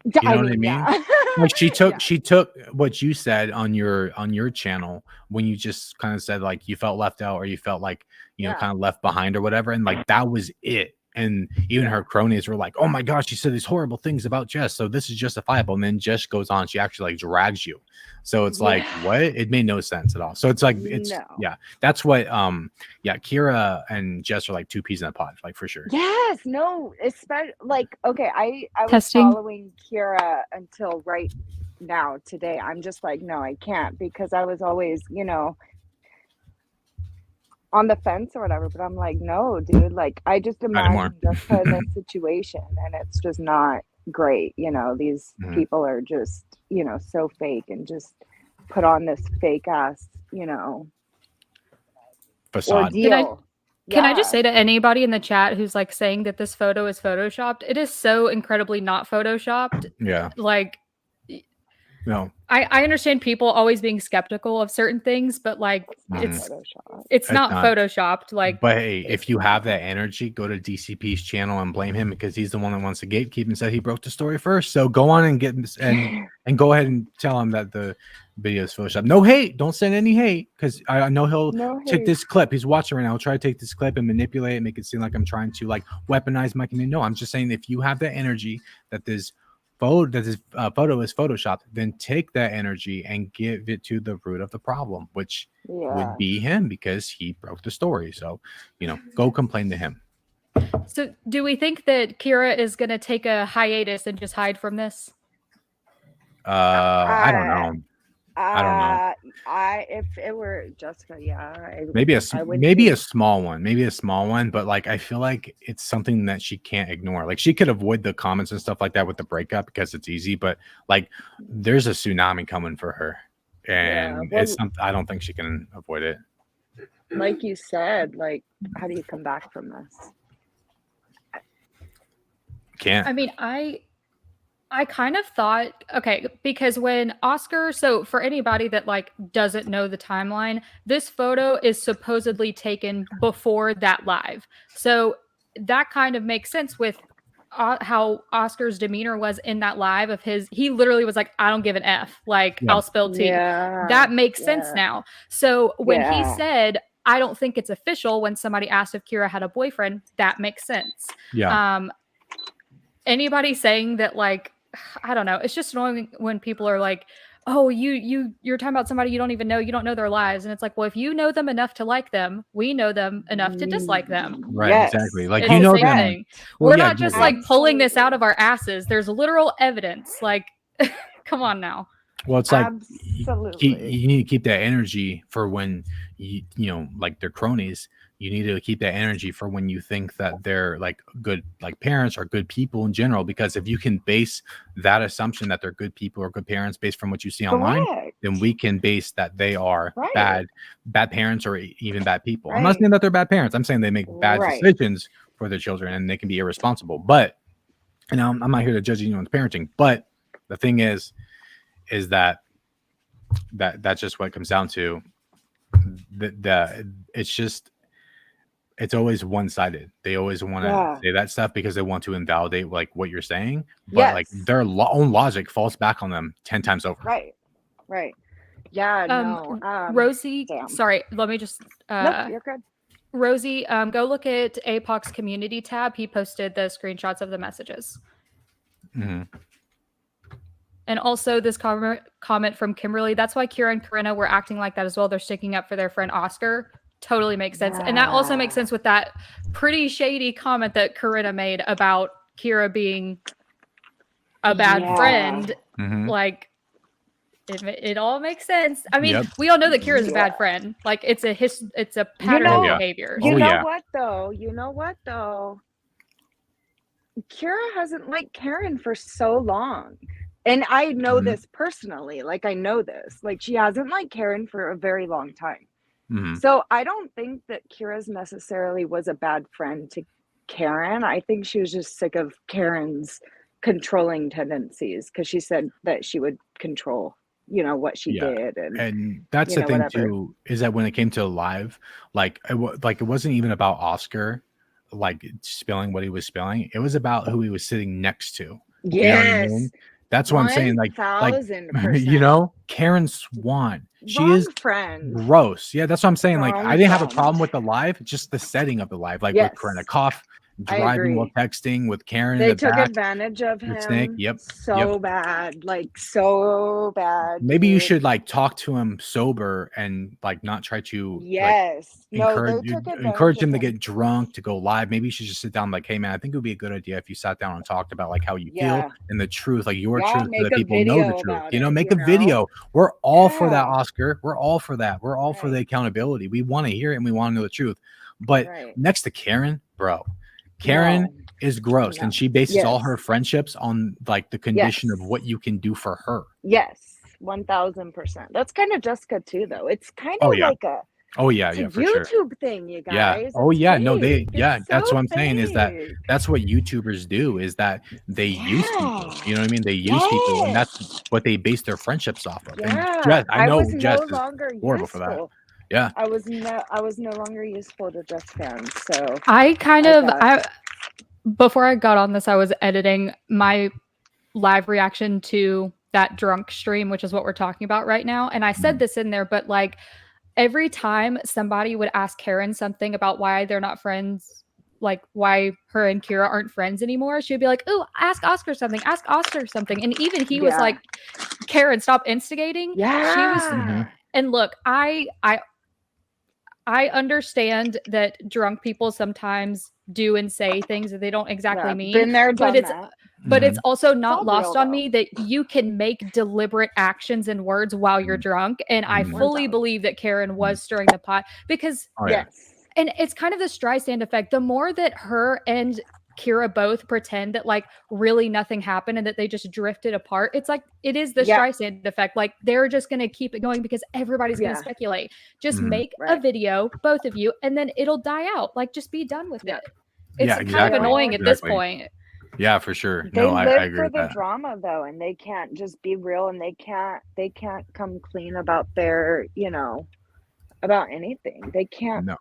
You know what I mean? Yeah. Like she took what you said on your channel when you just kind of said like you felt left out or you felt like you know kind of left behind or whatever, and like that was it. And even her cronies were like, "Oh my gosh, she said these horrible things about Jess, so this is justifiable." And then Jess goes on, she actually like drags you. So it's like, what? It made no sense at all. So it's like that's what Kyra and Jess are like two peas in a pod, like for sure. Yes, no, especially like okay, I was Testing. following Kyra until right now today. I'm just like, no, I can't, because I was always, on the fence or whatever, but I'm like, no, dude, like I just imagine Jessica in this situation and it's just not great. These people are just, so fake and just put on this fake ass, facade. Ordeal. Can I just say to anybody in the chat who's like saying that this photo is photoshopped, it is so incredibly not photoshopped. Yeah. Like, no. I understand people always being skeptical of certain things, but like it's not photoshopped. Like, but hey, if you have that energy, go to DCP's channel and blame him because he's the one that wants to gatekeep and said he broke the story first. So go on and get and go ahead and tell him that the video is photoshopped. No hate. Don't send any hate because I know he'll take this clip. He's watching right now. He'll try to take this clip and manipulate it, make it seem like I'm trying to like weaponize my community. No, I'm just saying if you have that energy that this photo is photoshopped, then take that energy and give it to the root of the problem, which would be him because he broke the story. So go complain to him. So do we think that Kyra is going to take a hiatus and just hide from this? I don't know. I don't know. If it were Jessica, maybe a small one, but like I feel like it's something that she can't ignore. Like she could avoid the comments and stuff like that with the breakup because it's easy, but like there's a tsunami coming for her, and it's something I don't think she can avoid it. Like you said, like how do you come back from this? Can't. I mean, I kind of thought, okay, because when Oscar, so for anybody that like doesn't know the timeline, this photo is supposedly taken before that live. So that kind of makes sense with how Oscar's demeanor was in that live of he literally was like, I don't give an F, like I'll spill tea. That makes sense now. So when he said, I don't think it's official, when somebody asked if Kyra had a boyfriend, that makes sense. Yeah. Anybody saying that like, I don't know. It's just annoying when people are like, "Oh, you're talking about somebody you don't even know. You don't know their lives." And it's like, well, if you know them enough to like them, we know them enough to dislike them. Right? Exactly. Like it's them. Thing. We're not just like pulling this out of our asses. There's literal evidence. Like, come on now. Well, it's like you need to keep that energy for when you like their cronies. You need to keep that energy for when you think that they're like good, like parents or good people in general. Because if you can base that assumption that they're good people or good parents based from what you see online, then we can base that they are bad parents or even bad people. I'm not saying that they're bad parents. I'm saying they make bad decisions for their children and they can be irresponsible. But I'm not here to judge anyone's parenting. But the thing is that's just what it comes down to. It's always one-sided. They always want to say that stuff because they want to invalidate like what you're saying, but like their own logic falls back on them 10 times over. Right. Yeah. No. Rosie, sorry, let me just. Nope, you're good. Rosie, go look at Apoc's community tab. He posted the screenshots of the messages. Mm-hmm. And also this comment from Kimberly. That's why Kyra and Corinna were acting like that as well. They're sticking up for their friend Oscar. Totally makes sense. And that also makes sense with that pretty shady comment that Corinna made about Kyra being a bad friend. Mm-hmm. Like it all makes sense. I mean, we all know that Kyra's a bad friend. Like it's a pattern of behavior. You know what though? Kyra hasn't liked Karen for so long. And I know Mhm. this personally. Like, I know this. Like, she hasn't liked Karen for a very long time. Mhm. So I don't think that Kyra's necessarily was a bad friend to Karen. I think she was just sick of Karen's controlling tendencies because she said that she would control, what she Yeah. did and, And that's the thing whatever. too, is that when it came to live, like it wasn't even about Oscar like spilling what he was spilling. It was about who he was sitting next to. You know what I Yes. mean? That's what I'm saying. Like 1000%. Karen Swan. She Wrong is friend. gross. Yeah, that's what I'm saying. Like I Wrong didn't have a friend. problem with the live, just the setting of the live, like with Yes. Krennikov I driving while agree. texting with Karen in They the took back. advantage of The snake. him Yep. so bad. Like, so bad. Maybe you dude. should like talk to him sober and like not try to like Yes. No, they took encourage advantage him of to him. get drunk to go live. Maybe you should just sit down like, hey man, I think it would be a good idea if you sat down and talked about like how you feel Yeah. and the truth, like your Yeah, truth, so make that a people know the video truth. about it, Make a video. We're all for that, Yeah. Oscar. We're all for that. We're all for the Right. accountability. We want to hear it and we want to know the truth. But Right. next to Karen, bro, Karen No. is gross, No. and she bases all Yes. her friendships on like the condition of Yes. what you can do for her. Yes. 1000%. That's kind of Jessica too, though. It's kind Oh of yeah. like a Oh yeah, it's a yeah, for sure. YouTube thing, you Yeah. guys. Oh It's yeah. No, fake. It's that's so what I'm saying is that fake. that's what YouTubers do, is that they use people. Yeah. You know what I mean? They use people, and that's Yes. what they base their friendships off of. And Yeah. Jess, I I was know no Jess is longer horrible for that. useful. Yeah. I was no longer useful to Jess fans. So I kind I of thought, before I got on this, I was editing my live reaction to that drunk stream, which is what we're talking about right now. And I said this in there, but like every time somebody would ask Karen something about why they're not friends, like why her and Kyra aren't friends anymore, she would be like, "Oh, ask Oscar something, ask Oscar something." And even he was Yeah. like, "Karen, stop instigating." yeah. She was, and look, I understand that drunk people sometimes do and say things that they don't exactly Yeah, mean. been there, but done it's that. but it's also not all lost real, on though. me that you can make deliberate actions and words while you're drunk. And I Mhm. fully 1000. believe that Karen was stirring the pot because, Oh yeah. Yes. and it's kind of the Streisand effect. The more that her and Kyra both pretend that like really nothing happened and that they just drifted apart, it's like it is the Yeah. Streisand effect. Like they're just going to keep it going because everybody's going Yeah. to speculate. Just Mhm. make a Right. video, both of you, and then it'll die out. Like just be done with Yeah. it. It's Yeah, kind exactly. of annoying at this Exactly. point. Yeah, for sure. They No, I live agree for with the that. drama, though, and they can't just be real, and they can't come clean about their, about anything. They can't No.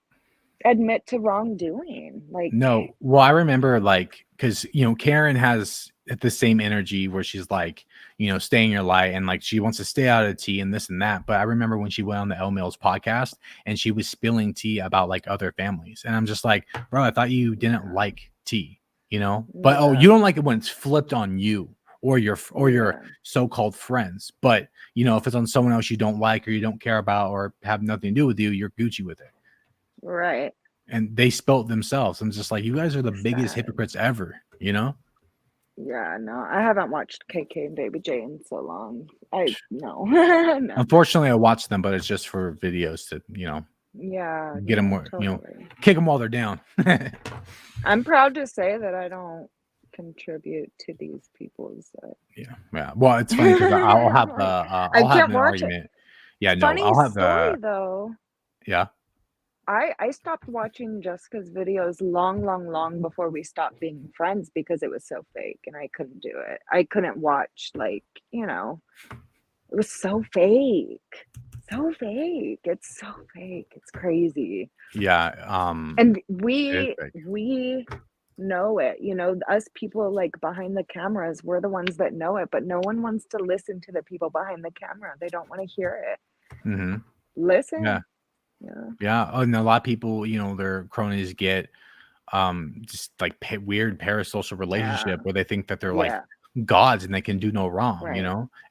admit to wrongdoing. Like, No. Well, I remember like because Karen has the same energy where she's like, stay in your light and like she wants to stay out of tea and this and that. But I remember when she went on the Elle Mills podcast and she was spilling tea about like other families. And I'm just like, bro, I thought you didn't like tea, but oh, you don't like it when it's flipped on you or your Yeah. so-called friends. But if it's on someone else you don't like or you don't care about or have nothing to do with you, you're Gucci with it. Right. And they spelt themselves. I'm just like, you guys are the biggest Sad. hypocrites ever, Yeah, no, I haven't watched KK and Baby J in so long. No. No. Unfortunately, I watch them, but it's just for videos to, Yeah. get them more, totally. kick them while they're down. I'm proud to say that I don't contribute to these people's. Yeah. Well, it's funny because I'll have Like, I'll I have can't an watch it. argument. Yeah, no, Funny I'll have story though. yeah. I stopped watching Jessica's videos long before we stopped being friends because it was so fake and I couldn't do it. I couldn't watch it was so fake. So fake. It's so fake. It's crazy. Yeah. And it we is fake. know it. Us people like behind the cameras, we're the ones that know it, but no one wants to listen to the people behind the camera. They don't want to hear it. Mm-hmm. Listen. Yeah. Yeah. And a lot of people, their cronies get just like weird parasocial relationship where they think that they're like gods and they can do no wrong. Right.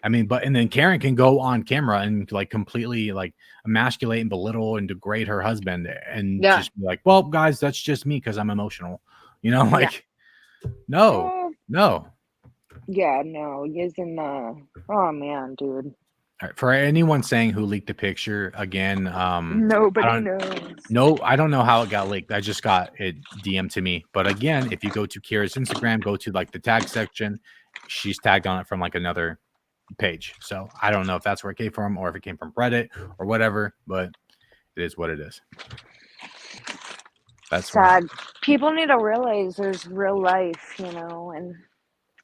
I mean, and then Karen can go on camera and like completely like emasculate and belittle and degrade her husband and just be like, well, guys, that's just me because I'm emotional. Like no. Yeah, no, using oh man, dude. All right, for anyone saying who leaked the picture, again, Nobody knows. I don't know how it got leaked. I just got it DM'd to me. But again, if you go to Kyra's Instagram, go to like the tag section, she's tagged on it from like another page. So I don't know if that's where it came from or if it came from Reddit or whatever, but it is what it is. That's sad. People need to realize there's real life, you know, and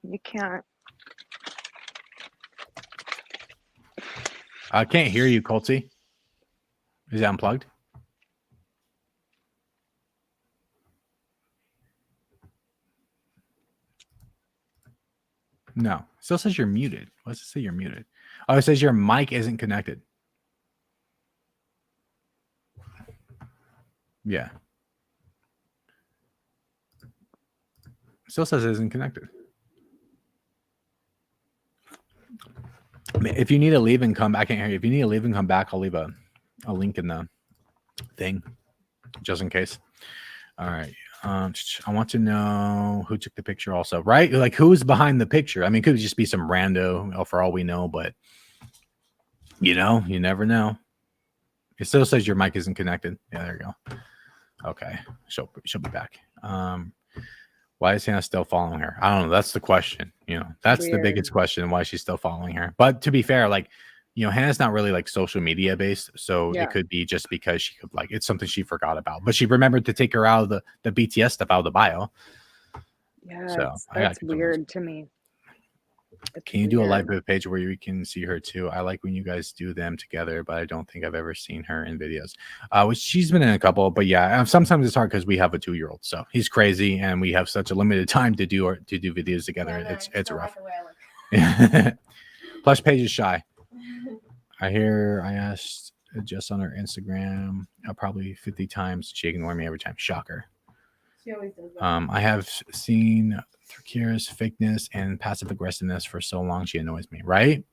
you can't. I can't hear you, Colty. Is it unplugged? No. It still says you're muted. What does it say you're muted? Oh, it says your mic isn't connected. Yeah. Still says it isn't connected. If you need to leave and come back, I can't hear you. If you need to leave and come back, I'll leave a link in the thing just in case. All right. I want to know who took the picture also, right? Like who's behind the picture? I mean, it could just be some rando for all we know, but you know, you never know. It still says your mic isn't connected. Yeah, there you go. Okay. She'll be back. Why is Hannah still following her? I don't know. That's the question. You know, that's Weird. the biggest question. Why she's still following her. But to be fair, like, you know, Hannah's not really like social media based. So Yeah. it could be just because she could like, it's something she forgot about, but she remembered to take her out of the BTS stuff out of the bio. Yeah, So, I that's got weird to me. It's Can you do a live weird. page where you can see her too? I like when you guys do them together, but I don't think I've ever seen her in videos. Which she's been in a couple, but yeah, sometimes it's hard because we have a 2-year-old, so he's crazy, and we have such a limited time to do videos together. Yeah, no, It's not rough. like the way I look. Plus, Paige is shy. I asked just on her Instagram probably 50 times. She ignored me every time. Shocker. She always does that. I have seen through Kyra's fakeness and passive aggressiveness for so long. She annoys me, right?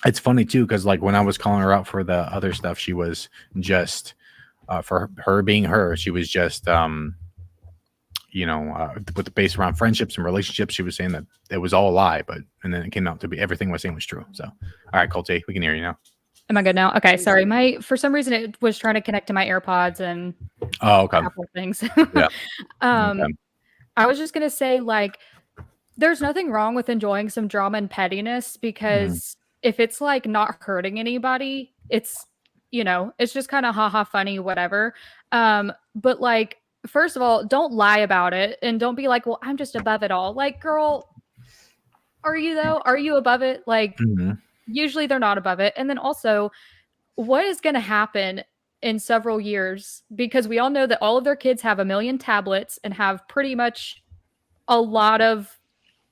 It's funny too, because like when I was calling her out for the other stuff, she was just for her being her, she was just with the base around friendships and relationships, she was saying that it was all a lie, and then it came out to be everything was saying was true. So all right, Colty, we can hear you now. Am I good now? Okay, sorry. For some reason it was trying to connect to my AirPods and okay. Apple things. Yeah. Okay. I was just gonna say, like, there's nothing wrong with enjoying some drama and pettiness because if it's like not hurting anybody, it's it's just kind of haha funny, whatever. But like, first of all, don't lie about it and don't be like, well, I'm just above it all. Like, girl, are you though? Are you above it? Like, usually they're not above it. And then also, what is going to happen in several years? Because we all know that all of their kids have 1 million tablets and have pretty much a lot of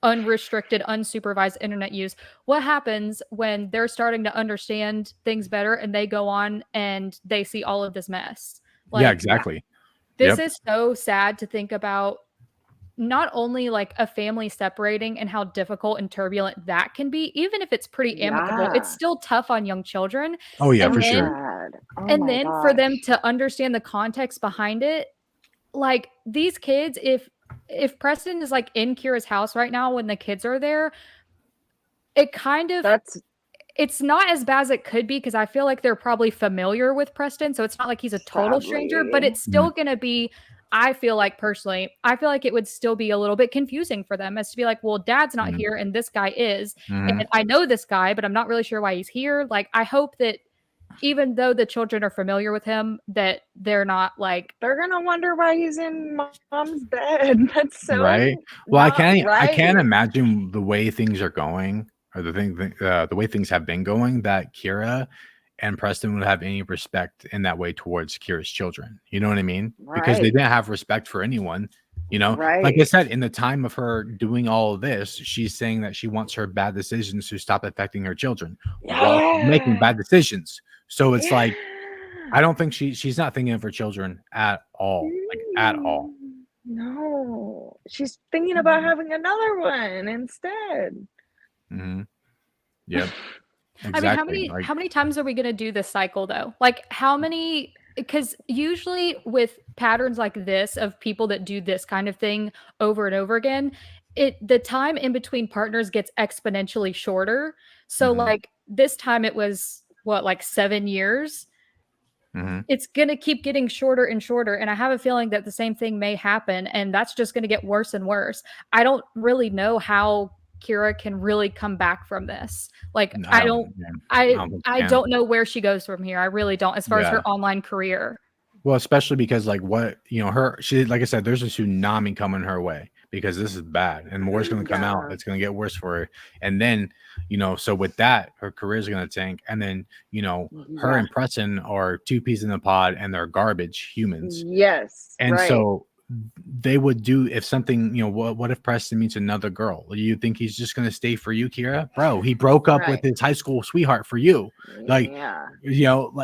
unrestricted, unsupervised internet use. What happens when they're starting to understand things better and they go on and they see all of this mess? Like, yeah, exactly. This is so sad to think about. Not only like a family separating and how difficult and turbulent that can be, even if it's pretty amicable, it's still tough on young children. Oh yeah, and for then, sure. And then for them to understand the context behind it, like these kids, if Preston is like in Kyra's house right now when the kids are there, it kind of it's not as bad as it could be because I feel like they're probably familiar with Preston, so it's not like he's a total stranger, but it's still gonna be. I feel like personally, it would still be a little bit confusing for them as to be like, well, dad's not here and this guy is. And I know this guy, but I'm not really sure why he's here. Like, I hope that even though the children are familiar with him, that they're not like. They're going to wonder why he's in mom's bed. That's so right. Well, I can't imagine the way things are going or the way things have been going that Kyra and Preston would have any respect in that way towards Kyra's children. You know what I mean? Right. Because they didn't have respect for anyone, you know? Right. Like I said, in the time of her doing all of this, she's saying that she wants her bad decisions to stop affecting her children while making bad decisions. So it's like, I don't think she's not thinking of her children at all. Like at all. No. She's thinking about having another one instead. Yep. Exactly. I mean, how many times are we going to do this cycle though? Like how many, because usually with patterns like this of people that do this kind of thing over and over again, the time in between partners gets exponentially shorter. So Mhm. like this time it was what, like 7 years. Mhm. It's going to keep getting shorter and shorter, and I have a feeling that the same thing may happen, and that's just going to get worse and worse. I don't really know how Kyra can really come back from this. Like I don't. Yeah, I don't think you I can. don't know where she goes from here. I really don't, as far as Yeah. her online career. Well, especially because like what she like I said, there's a tsunami coming her way because this is bad and more is going to come out. Yeah. It's going to get worse for her, and then so with that, her career is going to tank, and then her Yeah. and Preston are two peas in the pod, and they're garbage humans, Yes. and right. so they would do if something what if Preston meets another girl? You think he's just going to stay for you, Kyra? Bro, he broke up with Right. his high school sweetheart for you. Like, yeah.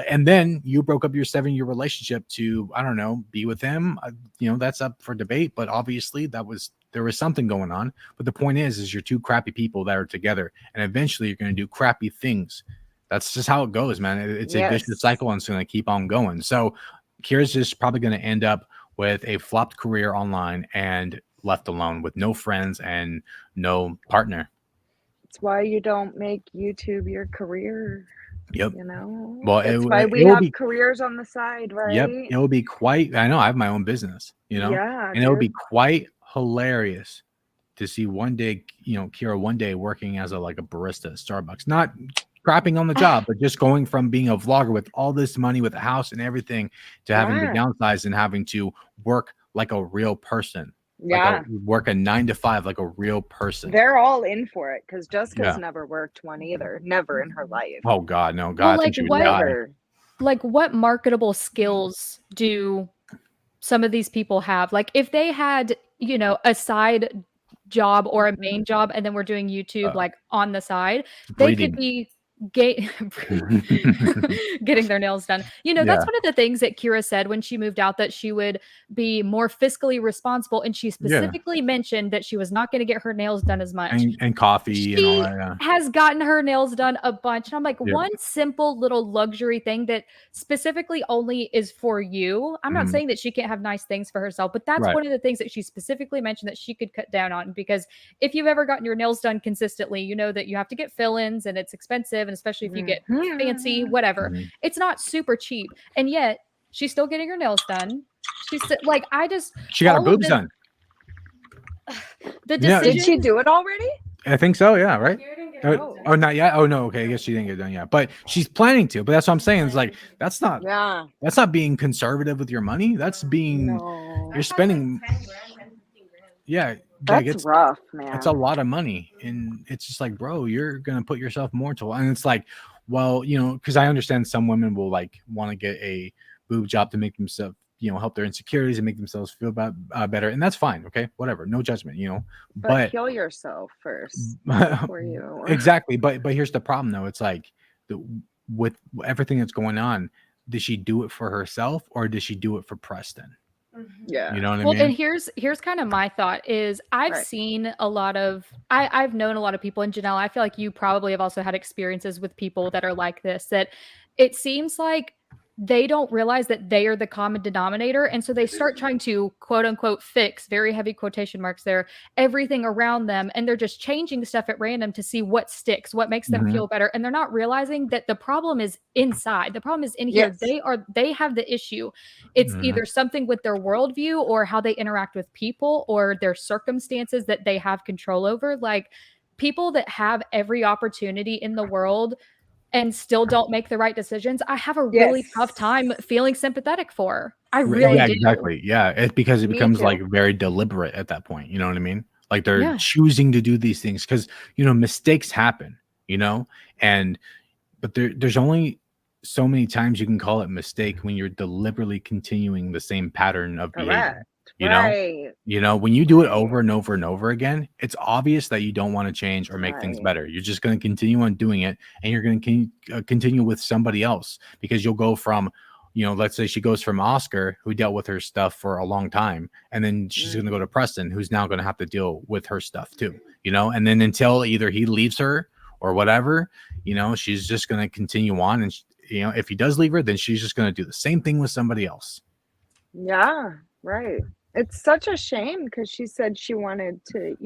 and then you broke up your 7-year relationship to, I don't know, be with him. That's up for debate, but obviously there was something going on. But the point is you're two crappy people that are together, and eventually you're going to do crappy things. That's just how it goes, man. It's a vicious Yes. cycle, and it's going to keep on going. So Kyra's just probably going to end up with a flopped career online and left alone with no friends and no partner. It's why you don't make YouTube your career. Yep. Well, that's why we have careers on the side, right? Yep. It will be quite. I know I have my own business, Yeah, and it will be quite hilarious to see one day, Kyra one day working as a barista at Starbucks, not crapping on the job, but just going from being a vlogger with all this money, with a house and everything, to having to downsize and having to work like a real person. Yeah. Work a 9 to 5 like a real person. They're all in for it because Jessica's never worked one either. Never in her life. Oh God, no. God, well, I think she would die. Like what marketable skills do some of these people have? Like if they had, a side job or a main job and then we're doing YouTube like on the side, they could be getting their nails done. That's one of the things that Kyra said when she moved out, that she would be more fiscally responsible, and she specifically mentioned that she was not going to get her nails done as much. And coffee she and all that. has gotten her nails done a bunch, and I'm like, one simple little luxury thing that specifically only is for you. I'm not saying that she can't have nice things for herself, but that's one of the things that she specifically mentioned that she could cut down on, because if you've ever gotten your nails done consistently, you know that you have to get fill-ins and it's expensive, and especially if you get fancy, whatever, it's not super cheap. And yet she's still getting her nails done. She's like, she got her boobs done. The decision. Did she do it already? I think so. Yeah. Right. Oh, not yet. Oh no. Okay. I guess she didn't get it done yet, but she's planning to. But that's what I'm saying. It's like that's not being conservative with your money. That's being you're spending. Yeah. That's rough, man. It's a lot of money, and it's just like, bro, you're gonna put yourself more to. And it's like, well, because I understand some women will want to get a boob job to make themselves, help their insecurities and make themselves feel better, and that's fine. Okay, whatever, no judgment, But kill yourself first for you. Exactly, but here's the problem though. It's like with everything that's going on, did she do it for herself or did she do it for Preston? Yeah. You know what I mean? Well, and here's kind of my thought is I've seen a lot of I've known a lot of people, and Janelle, I feel like you probably have also had experiences with people that are like this, that it seems like they don't realize that they are the common denominator. And so they start trying to quote unquote fix, very heavy quotation marks there, everything around them. And they're just changing stuff at random to see what sticks, what makes them feel better. And they're not realizing that the problem is inside. The problem is in here. They have the issue. It's either something with their worldview or how they interact with people or their circumstances that they have control over. Like people that have every opportunity in the world and still don't make the right decisions, I have a really tough time feeling sympathetic for. I really do. Exactly. Yeah. It's because it becomes very deliberate at that point. You know what I mean? Like they're choosing to do these things because, mistakes happen, but there's only so many times you can call it mistake when you're deliberately continuing the same pattern of behavior. When you do it over and over and over again, it's obvious that you don't want to change or make things better. You're just going to continue on doing it, and you're going to continue with somebody else, because you'll go from, let's say she goes from Oscar, who dealt with her stuff for a long time, and then she's going to go to Preston, who's now going to have to deal with her stuff too, and then until either he leaves her or whatever, she's just going to continue on. And if he does leave her, then she's just going to do the same thing with somebody else. Yeah. Right. It's such a shame because she said she wanted to,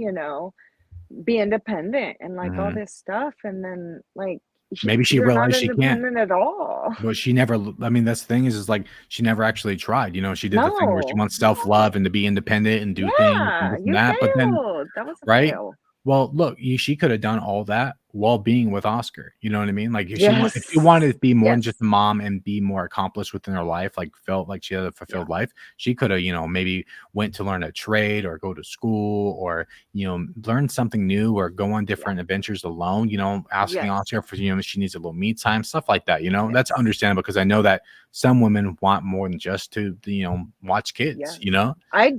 be independent and like all Mhm. this stuff, and then like Maybe she you're not realized she can't. independent at all. But she never I mean, that's the thing is like, she never actually tried, she did the thing where she No, wants no. self-love and to be independent and do things and Yeah, this and you that, but then failed. That was a right? fail. Well, look, she could have done all that while being with Oscar. You know what I mean? Like if she Yes. wanted to be more than just Yes. a mom and be more accomplished within her life, like felt like she had a fulfilled life, she could have, maybe went to learn a trade or go to school or, learn something new or go on different adventures alone, asking Yes. Oscar for, she needs a little me time, stuff like that. That's Yes. understandable because I know that some women want more than just to, watch kids, Yes. I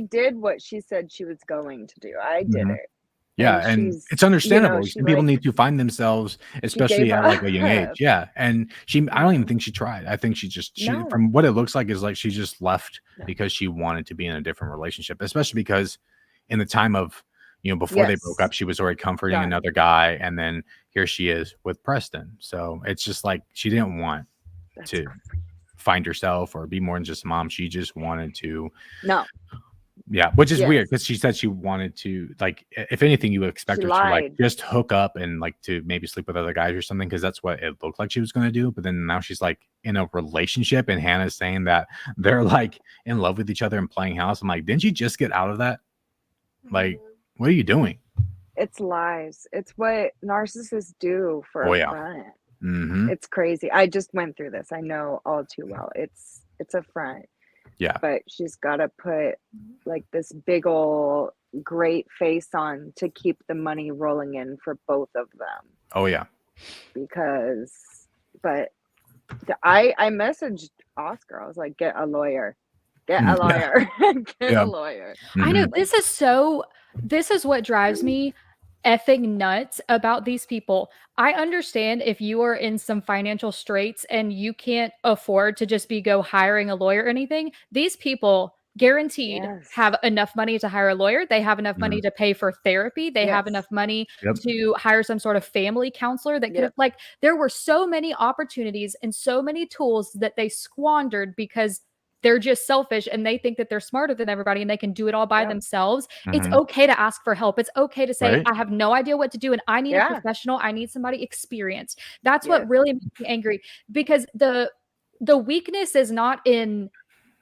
did what she said she was going to do. I did Mhm. it. Yeah, And and she's, it's understandable. she Some people like need to find themselves, she gave especially at like a young age. up. Yeah, and I don't even Yeah. think she tried. I think she No. from what it looks like is like she just left No. because she wanted to be in a different relationship, especially because in the time of before they broke Yes. up, she was already comforting Done. another guy, and then here she is with Preston. So it's just like she didn't want That's to find herself or be more than just a mom. She just wanted to. No. Yeah, which is weird Yes. because she said she wanted to, like, if anything, you would expect She her to, like, lied. just hook up and, like, to maybe sleep with other guys or something because that's what it looked like she was gonna do, but then now she's, like, in a relationship, and Hannah's saying that they're, like, in love with each other and playing house. I'm like, "Didn't you just get out of that? Like, what are you doing?" It's lies. It's what narcissists do for Oh, a yeah. front. Mhm. It's crazy. I just went through this. I know all too well. It's a front. Yeah. But she's got to put like this big ol' great face on to keep the money rolling in for both of them. Oh, yeah. But I messaged Oscar. I was like, get a lawyer. Get a Yeah. lawyer. Get Yeah. a lawyer. I know Mhm. this is what drives me effing nuts about these people. I understand if you are in some financial straits and you can't afford to just go hiring a lawyer or anything. These people guaranteed Yes. have enough money to hire a lawyer. They have enough money Mhm. to pay for therapy. They have Yes. enough money Yep. to hire some sort of family counselor that could Yep. have, like, there were so many opportunities and so many tools that they squandered because they're just selfish and they think that they're smarter than everybody and they can do it all by Yep. themselves. It's Mhm. okay to ask for help. It's okay to say, Right? I have no idea what to do and I need a Yeah. professional. I need somebody experienced. That's Yes. what really makes me angry because the weakness is not in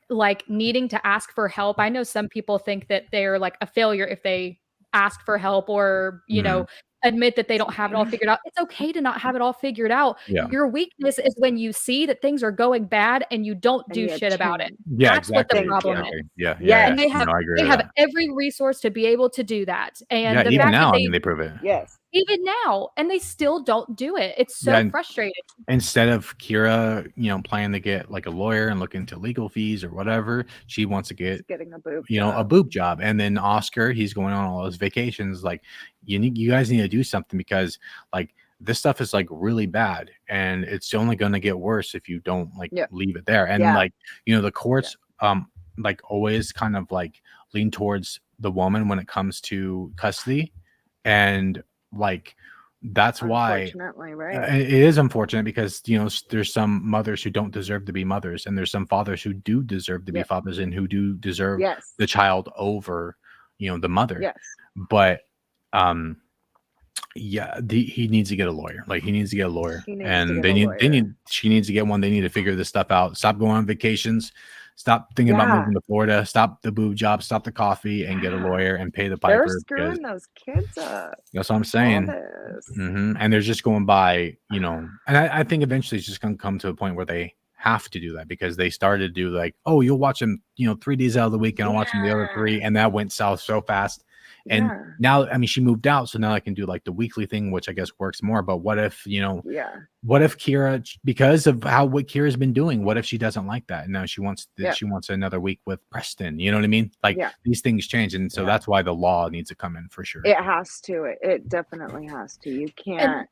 like needing to ask for help. I know some people think that they're like a failure if they ask for help or, Mhm. admit that they don't have it all figured out. It's okay to not have it all figured out. Yeah. Your weakness is when you see that things are going bad and you don't And do you shit about it. change. Yeah, That's what the exactly, Thank problem you. is. exactly. Yeah, yeah, And yeah. No, I agree they with have that. every resource to be able to do that. And Yeah, the even fact that now, I mean, they they prove it. Yes. even now and they still don't do it. It's Yeah, so and frustrating. instead of Kyra, planning to get like a lawyer and look into legal fees or whatever, she wants to She's get, getting a boob a job. boob job. And then Oscar, he's going on all his vacations. Like, you guys need to do something because like this stuff is like really bad and it's only going to get worse if you don't like Yeah. leave it there. And Yeah. like, the courts, like always kind of like lean towards the woman when it comes to custody. And like, that's why Unfortunately, right. it is unfortunate because there's some mothers who don't deserve to be mothers, and there's some fathers who do deserve to be Yep. fathers and who do deserve Yes. the child over the mother. Yes. But yeah, he needs to get a lawyer. Like, he needs to get a lawyer, He needs to and get a lawyer. she needs to get one. They need to figure this stuff out. Stop going on vacations. Stop thinking about Yeah. moving to Florida. Stop the boob job. Stop the coffee, and get a Yeah. lawyer and pay the They're piper because screwing those kids up. that's what I'm All saying. this. And they're just going by, and I think eventually it's just going to come to a point where they have to do that because they started to do like, oh, you'll watch them, 3 days out of the week and I'll watch them the other 3. And that went south so fast. And Yeah. now, I mean, she moved out. So now I can do like the weekly thing, which I guess works more. But what if, Yeah. what if Kyra, because of what Kyra's been doing, what if she doesn't like that? And now she wants Yeah. she wants another week with Preston. You know what I mean? Like, Yeah. these things change. And so Yeah. that's why the law needs to come in for sure. It has to. It definitely has to. You can't.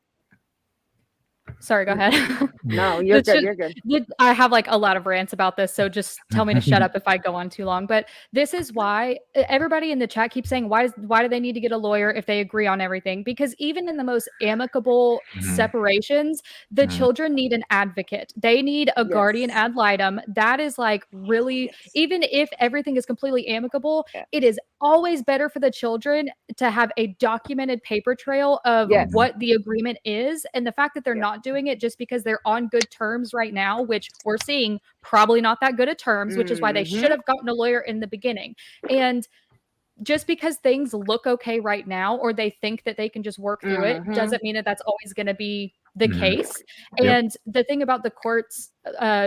Sorry, go ahead. No, you're This good. should- You're good. I have like a lot of rants about this, so just tell me to shut up if I go on too long. But this is why everybody in the chat keeps saying, why do they need to get a lawyer if they agree on everything? Because even in the most amicable Mhm. separations, the Mhm. children need an advocate. They need a guardian Yes. ad litem. That is like really, Yes. even if everything is completely amicable, Yeah. it is always better for the children to have a documented paper trail of Yes. what the agreement is. And the fact that they're Yeah. not doing it just because they're on good terms right now, which we're seeing probably not that good of terms, which is why they should have gotten a lawyer in the beginning. And just because things look okay right now, or they think that they can just work through it, doesn't mean that that's always going to be the Mhm. case. Yep. And the thing about the courts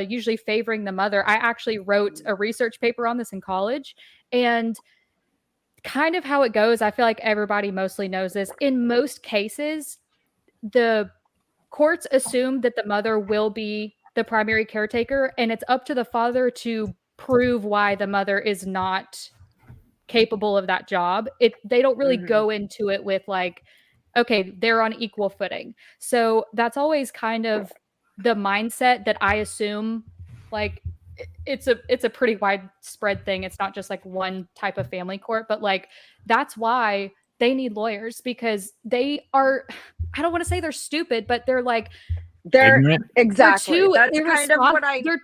usually favoring the mother, I actually wrote a research paper on this in college, and kind of how it goes, I feel like everybody mostly knows this. In most cases, the courts assume that the mother will be the primary caretaker, and it's up to the father to prove why the mother is not capable of that job. They don't really go into it with like, okay, they're on equal footing. So that's always kind of the mindset that I assume. Like, it's a pretty widespread thing. It's not just like one type of family court, but like that's why they need lawyers, because they are, I don't want to say they're stupid, but they're like, They're Ignorant. exactly. they're too That's kind of what I. they're too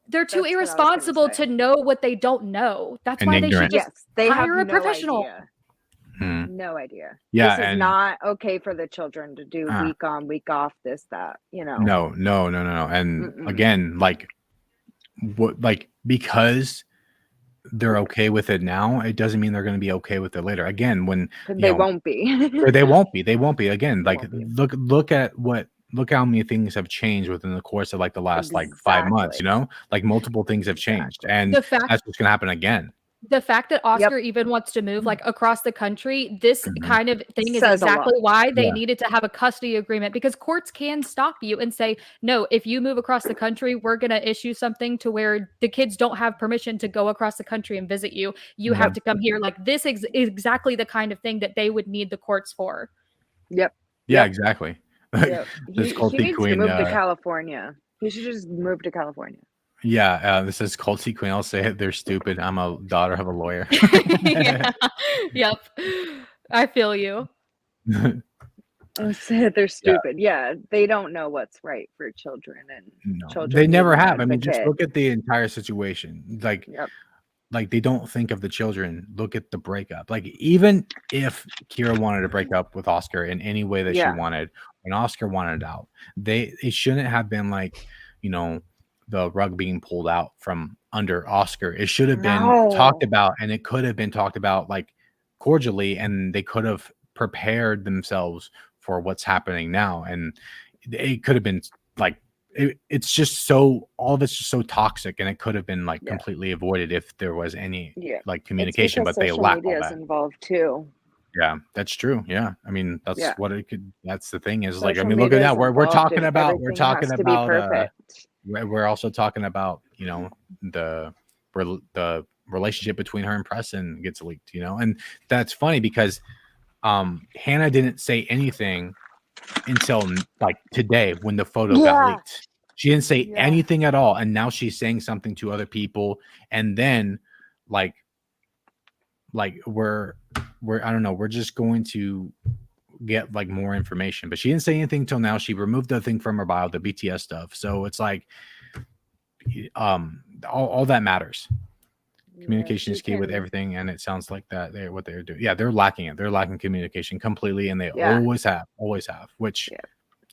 That's what I was gonna irresponsible say. to know what they don't know. That's And why they should ignorant. just Yes, they have hire a no professional. idea. Mhm. No idea. Yeah, This is and not okay for the children to do week on, week off, this, that, you know. no. And again, like because they're okay with it now, it doesn't mean they're going to be okay with it later. Again, when They won't be. or they won't be. Again, like Won't be. look how many things have changed within the course of like the last like 5 months, Exactly. like multiple things have changed, and The fact that's what's going to happen again. The fact that Oscar even wants to move like across the country, this kind of thing is Says a lot. exactly why they Yeah. needed to have a custody agreement, because courts can stop you and say, no, if you move across the country, we're going to issue something to where the kids don't have permission to go across the country and visit you. You have to come here. Like this is exactly the kind of thing that they would need the courts for. Yep. Yeah, Yep. exactly. Yep. This He culty needs to queen, move to California. He should just move to California. yeah, this is culty queen. I'll say it. They're stupid. I'm a daughter of a lawyer. Yeah. Yep. I feel you. Oh, said they're stupid. Yeah, they don't know what's right for children, and No, children they need never an have. I mean, just advocate. look at the entire situation. Like, Yep. like they don't think of the children. Look at the breakup. Like, even if Kyra wanted to break up with Oscar in any way that she wanted, when Oscar wanted out, it shouldn't have been like, the rug being pulled out from under Oscar. It should have been talked about, and it could have been talked about like cordially, and they could have prepared themselves for what's happening now. And it could have been like, it's just so, all of it's just so toxic, and it could have been like completely avoided if there was any like communication, but they lack all that. Involved too. Yeah, that's true. Yeah, I mean, that's what it could. That's the thing is, like, I Social mean, look at media that. is We're talking involved, about everything has to be perfect. we're also talking about the relationship between her and Preston gets leaked, and that's funny because Hannah didn't say anything until like today when the photo got leaked. She didn't say anything at all, and now she's saying something to other people, and then like we're I don't know, we're just going to get like more information, but she didn't say anything till now. She removed the thing from her bio, the BTS stuff, so it's like all that matters. Communication is key with everything, and it sounds like that what they're doing. Yeah, they're lacking communication completely, and they always have, which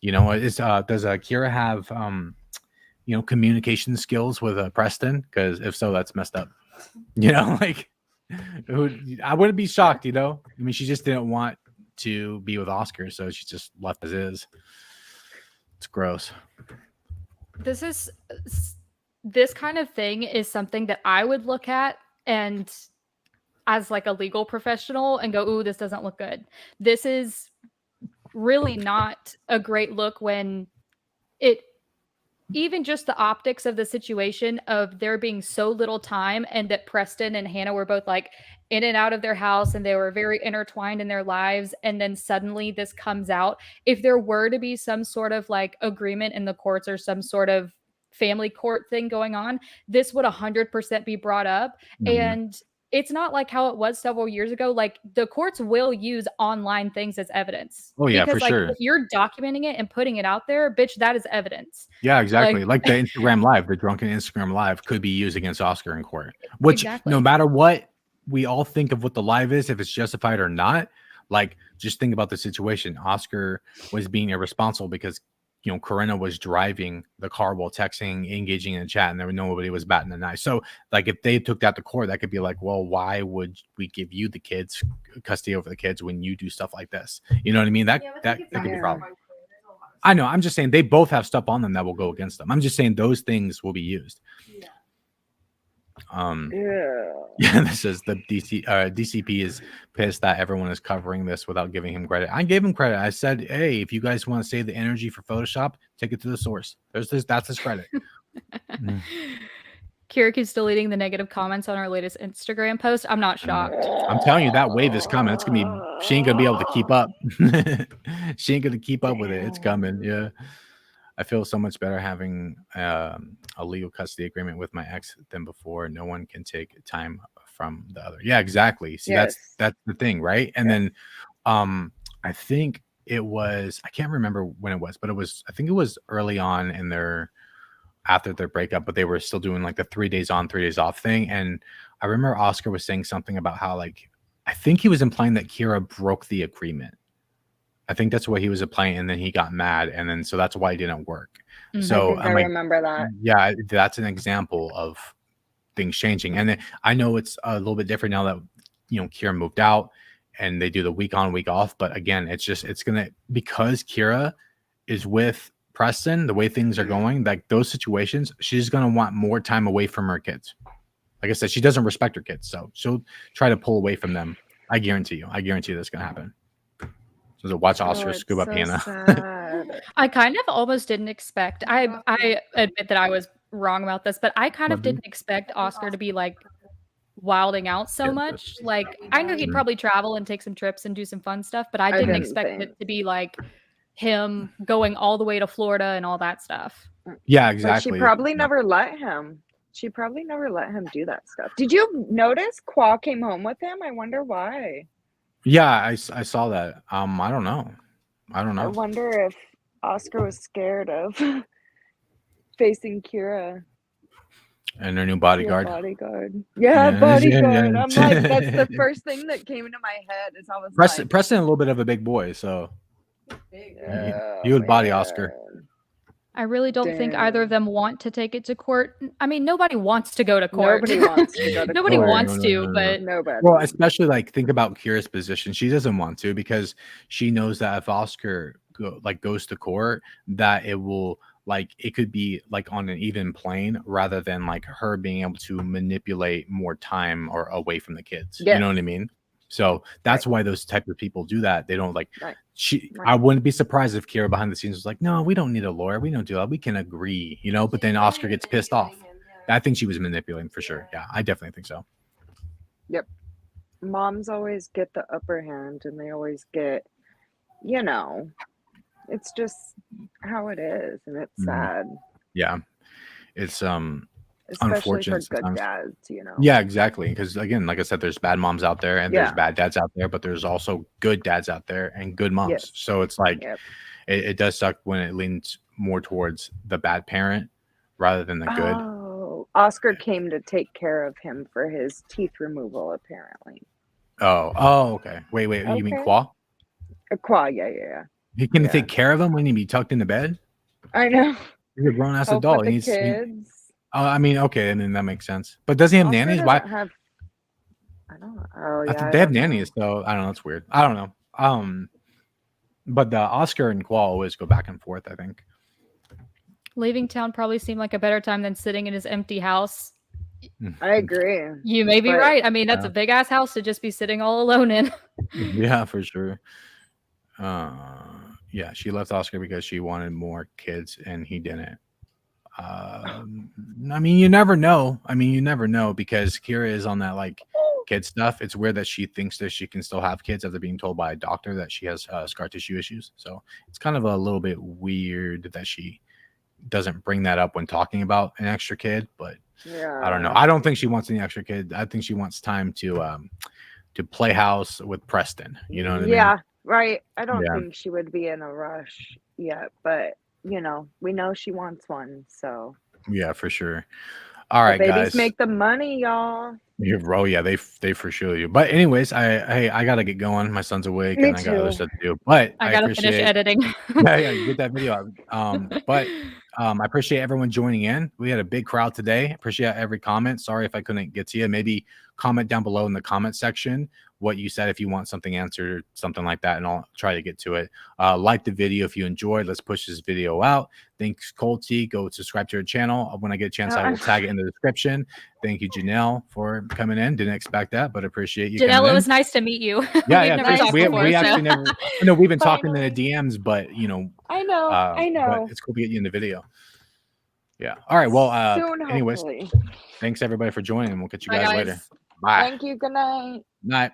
is does Kyra have communication skills with Preston? Because if so, that's messed up. Like I wouldn't be shocked. I mean, she just didn't want to be with Oscar, so she just left as is. It's gross. This kind of thing is something that I would look at and as like a legal professional and go, ooh, this doesn't look good. This is really not a great look when even just the optics of the situation of there being so little time, and that Preston and Hannah were both like in and out of their house and they were very intertwined in their lives, and then suddenly this comes out. If there were to be some sort of like agreement in the courts or some sort of family court thing going on, this would 100% be brought up. And it's not like how it was several years ago. Like, the courts will use online things as evidence. Oh yeah, because for like sure. if you're documenting it and putting it out there, bitch, that is evidence. Yeah, exactly. Like the Instagram live, the drunken Instagram live could be used against Oscar in court. Which Exactly. no matter what we all think of what the live is, if it's justified or not, like just think about the situation. Oscar was being irresponsible because Corinna was driving the car while texting, engaging in a chat, and nobody was batting an eye. So, like, if they took that to court, that could be like, well, why would we give you the kids custody over the kids when you do stuff like this? You know what I mean? That could be a problem. I know. I'm just saying they both have stuff on them that will go against them. I'm just saying those things will be used. Yeah. Yeah, this is the DCP is pissed that everyone is covering this without giving him credit. I gave him credit. I said, hey, if you guys want to save the energy for Photoshop, take it to the source. That's his credit. Kyra keeps deleting the negative comments on our latest Instagram post. I'm not shocked. I'm telling you, that wave is coming. It's gonna be. She ain't gonna be able to keep up. She ain't gonna keep up with it. It's coming. Yeah. I feel so much better having a legal custody agreement with my ex than before. No one can take time from the other. Yeah, exactly. See, that's the thing, right? And then I think it was, I can't remember when it was, but I think it was early on in after their breakup, but they were still doing like the 3 days on, 3 days off thing. And I remember Oscar was saying something about how, like, I think he was implying that Kyra broke the agreement. I think that's what he was applying, and then he got mad, and then so that's why it didn't work. So I remember that. Yeah, that's an example of things changing, and then I know it's a little bit different now that Kyra moved out, and they do the week on, week off. But again, it's gonna, because Kyra is with Preston, the way things are going, like those situations, she's gonna want more time away from her kids. Like I said, she doesn't respect her kids, so she'll try to pull away from them. I guarantee you that's gonna happen. So watch Oscar scoop up Hannah. I kind of almost didn't expect. I admit that I was wrong about this, but I kind of didn't expect Oscar to be like wilding out so much. Like, I knew he'd probably travel and take some trips and do some fun stuff, but I didn't expect it to be like him going all the way to Florida and all that stuff. Yeah, exactly. But she probably never let him. She probably never let him do that stuff. Did you notice Qua came home with him? I wonder why. Yeah, I saw that. I don't know. I wonder if Oscar was scared of facing Kyra and her new bodyguard. Yeah, bodyguard. I'm like, that's the first thing that came into my head. Is I was Preston, a little bit of a big boy, so he would body Oscar. I really don't think either of them want to take it to court. I mean, nobody wants to go to court. Nobody wants to go to Nobody court. wants to, but nobody. Well, especially like think about Kyra's position. She doesn't want to because she knows that if Oscar goes to court, that it will it could be like on an even plane rather than like her being able to manipulate more time or away from the kids. Yes. You know what I mean? So that's why those type of people do that. They don't I wouldn't be surprised if Kyra behind the scenes was like, no, we don't need a lawyer. We don't do that. We can agree, but then Oscar gets pissed off. I think she was manipulating for sure. Yeah, I definitely think so. Yep. Moms always get the upper hand and they always get, it's just how it is. And it's sad. Yeah. It's, especially unfortunate for good dads, Yeah, exactly. Because again, like I said, there's bad moms out there and there's bad dads out there, but there's also good dads out there and good moms. Yes. So it's like it does suck when it leans more towards the bad parent rather than the good. Oh, Oscar came to take care of him for his teeth removal, apparently. Oh, okay. Wait. Okay. You mean Qua? Qua, yeah. He can take care of him when he be tucked into bed. I know. He's a grown ass adult. He needs kids. I mean, okay, and then that makes sense. But does he have nannies? Why? I don't know. Oh, yeah. I think they have nannies, so I don't know. It's weird. I don't know. But the Oscar and Qua always go back and forth, I think. Leaving town probably seemed like a better time than sitting in his empty house. I agree. You may be right. I mean, that's a big ass house to just be sitting all alone in. Yeah, for sure. Yeah, she left Oscar because she wanted more kids and he didn't. I mean, you never know. Because Kyra is on that like kid stuff. It's weird that she thinks that she can still have kids after being told by a doctor that she has scar tissue issues. So it's kind of a little bit weird that she doesn't bring that up when talking about an extra kid. But I don't know. I don't think she wants any extra kid. I think she wants time to play house with Preston. You know what I mean? Yeah, right. I don't Yeah. think she would be in a rush yet, but you know, we know she wants one, so Yeah, for sure. All right, babies guys. make the money, y'all. Yeah, bro, yeah, they for sure do. But anyways, I gotta get going. My son's awake Me and I got other too. stuff to do. But I gotta finish appreciate editing. yeah, get that video out. But I appreciate everyone joining in. We had a big crowd today. Appreciate every comment. Sorry if I couldn't get to you. Maybe comment down below in the comment section what you said if you want something answered, something like that, and I'll try to get to it. Like the video if you enjoyed. Let's push this video out. Thanks, Colty. Go subscribe to her channel. When I get a chance, I will tag it in the description. Thank you, Janelle, for coming in. Didn't expect that, but appreciate you. Janelle, coming it in. was nice to meet you. Yeah, We've yeah. never Chris, talked we before, actually so. never. I know we've been talking in the Finally. DMs, but you know, I know. But it's cool to get you in the video. Yeah. All right. Well, Soon, anyways, hopefully. thanks everybody for joining. We'll catch you Bye, guys guys. later. Bye. Thank you. Good night. Night.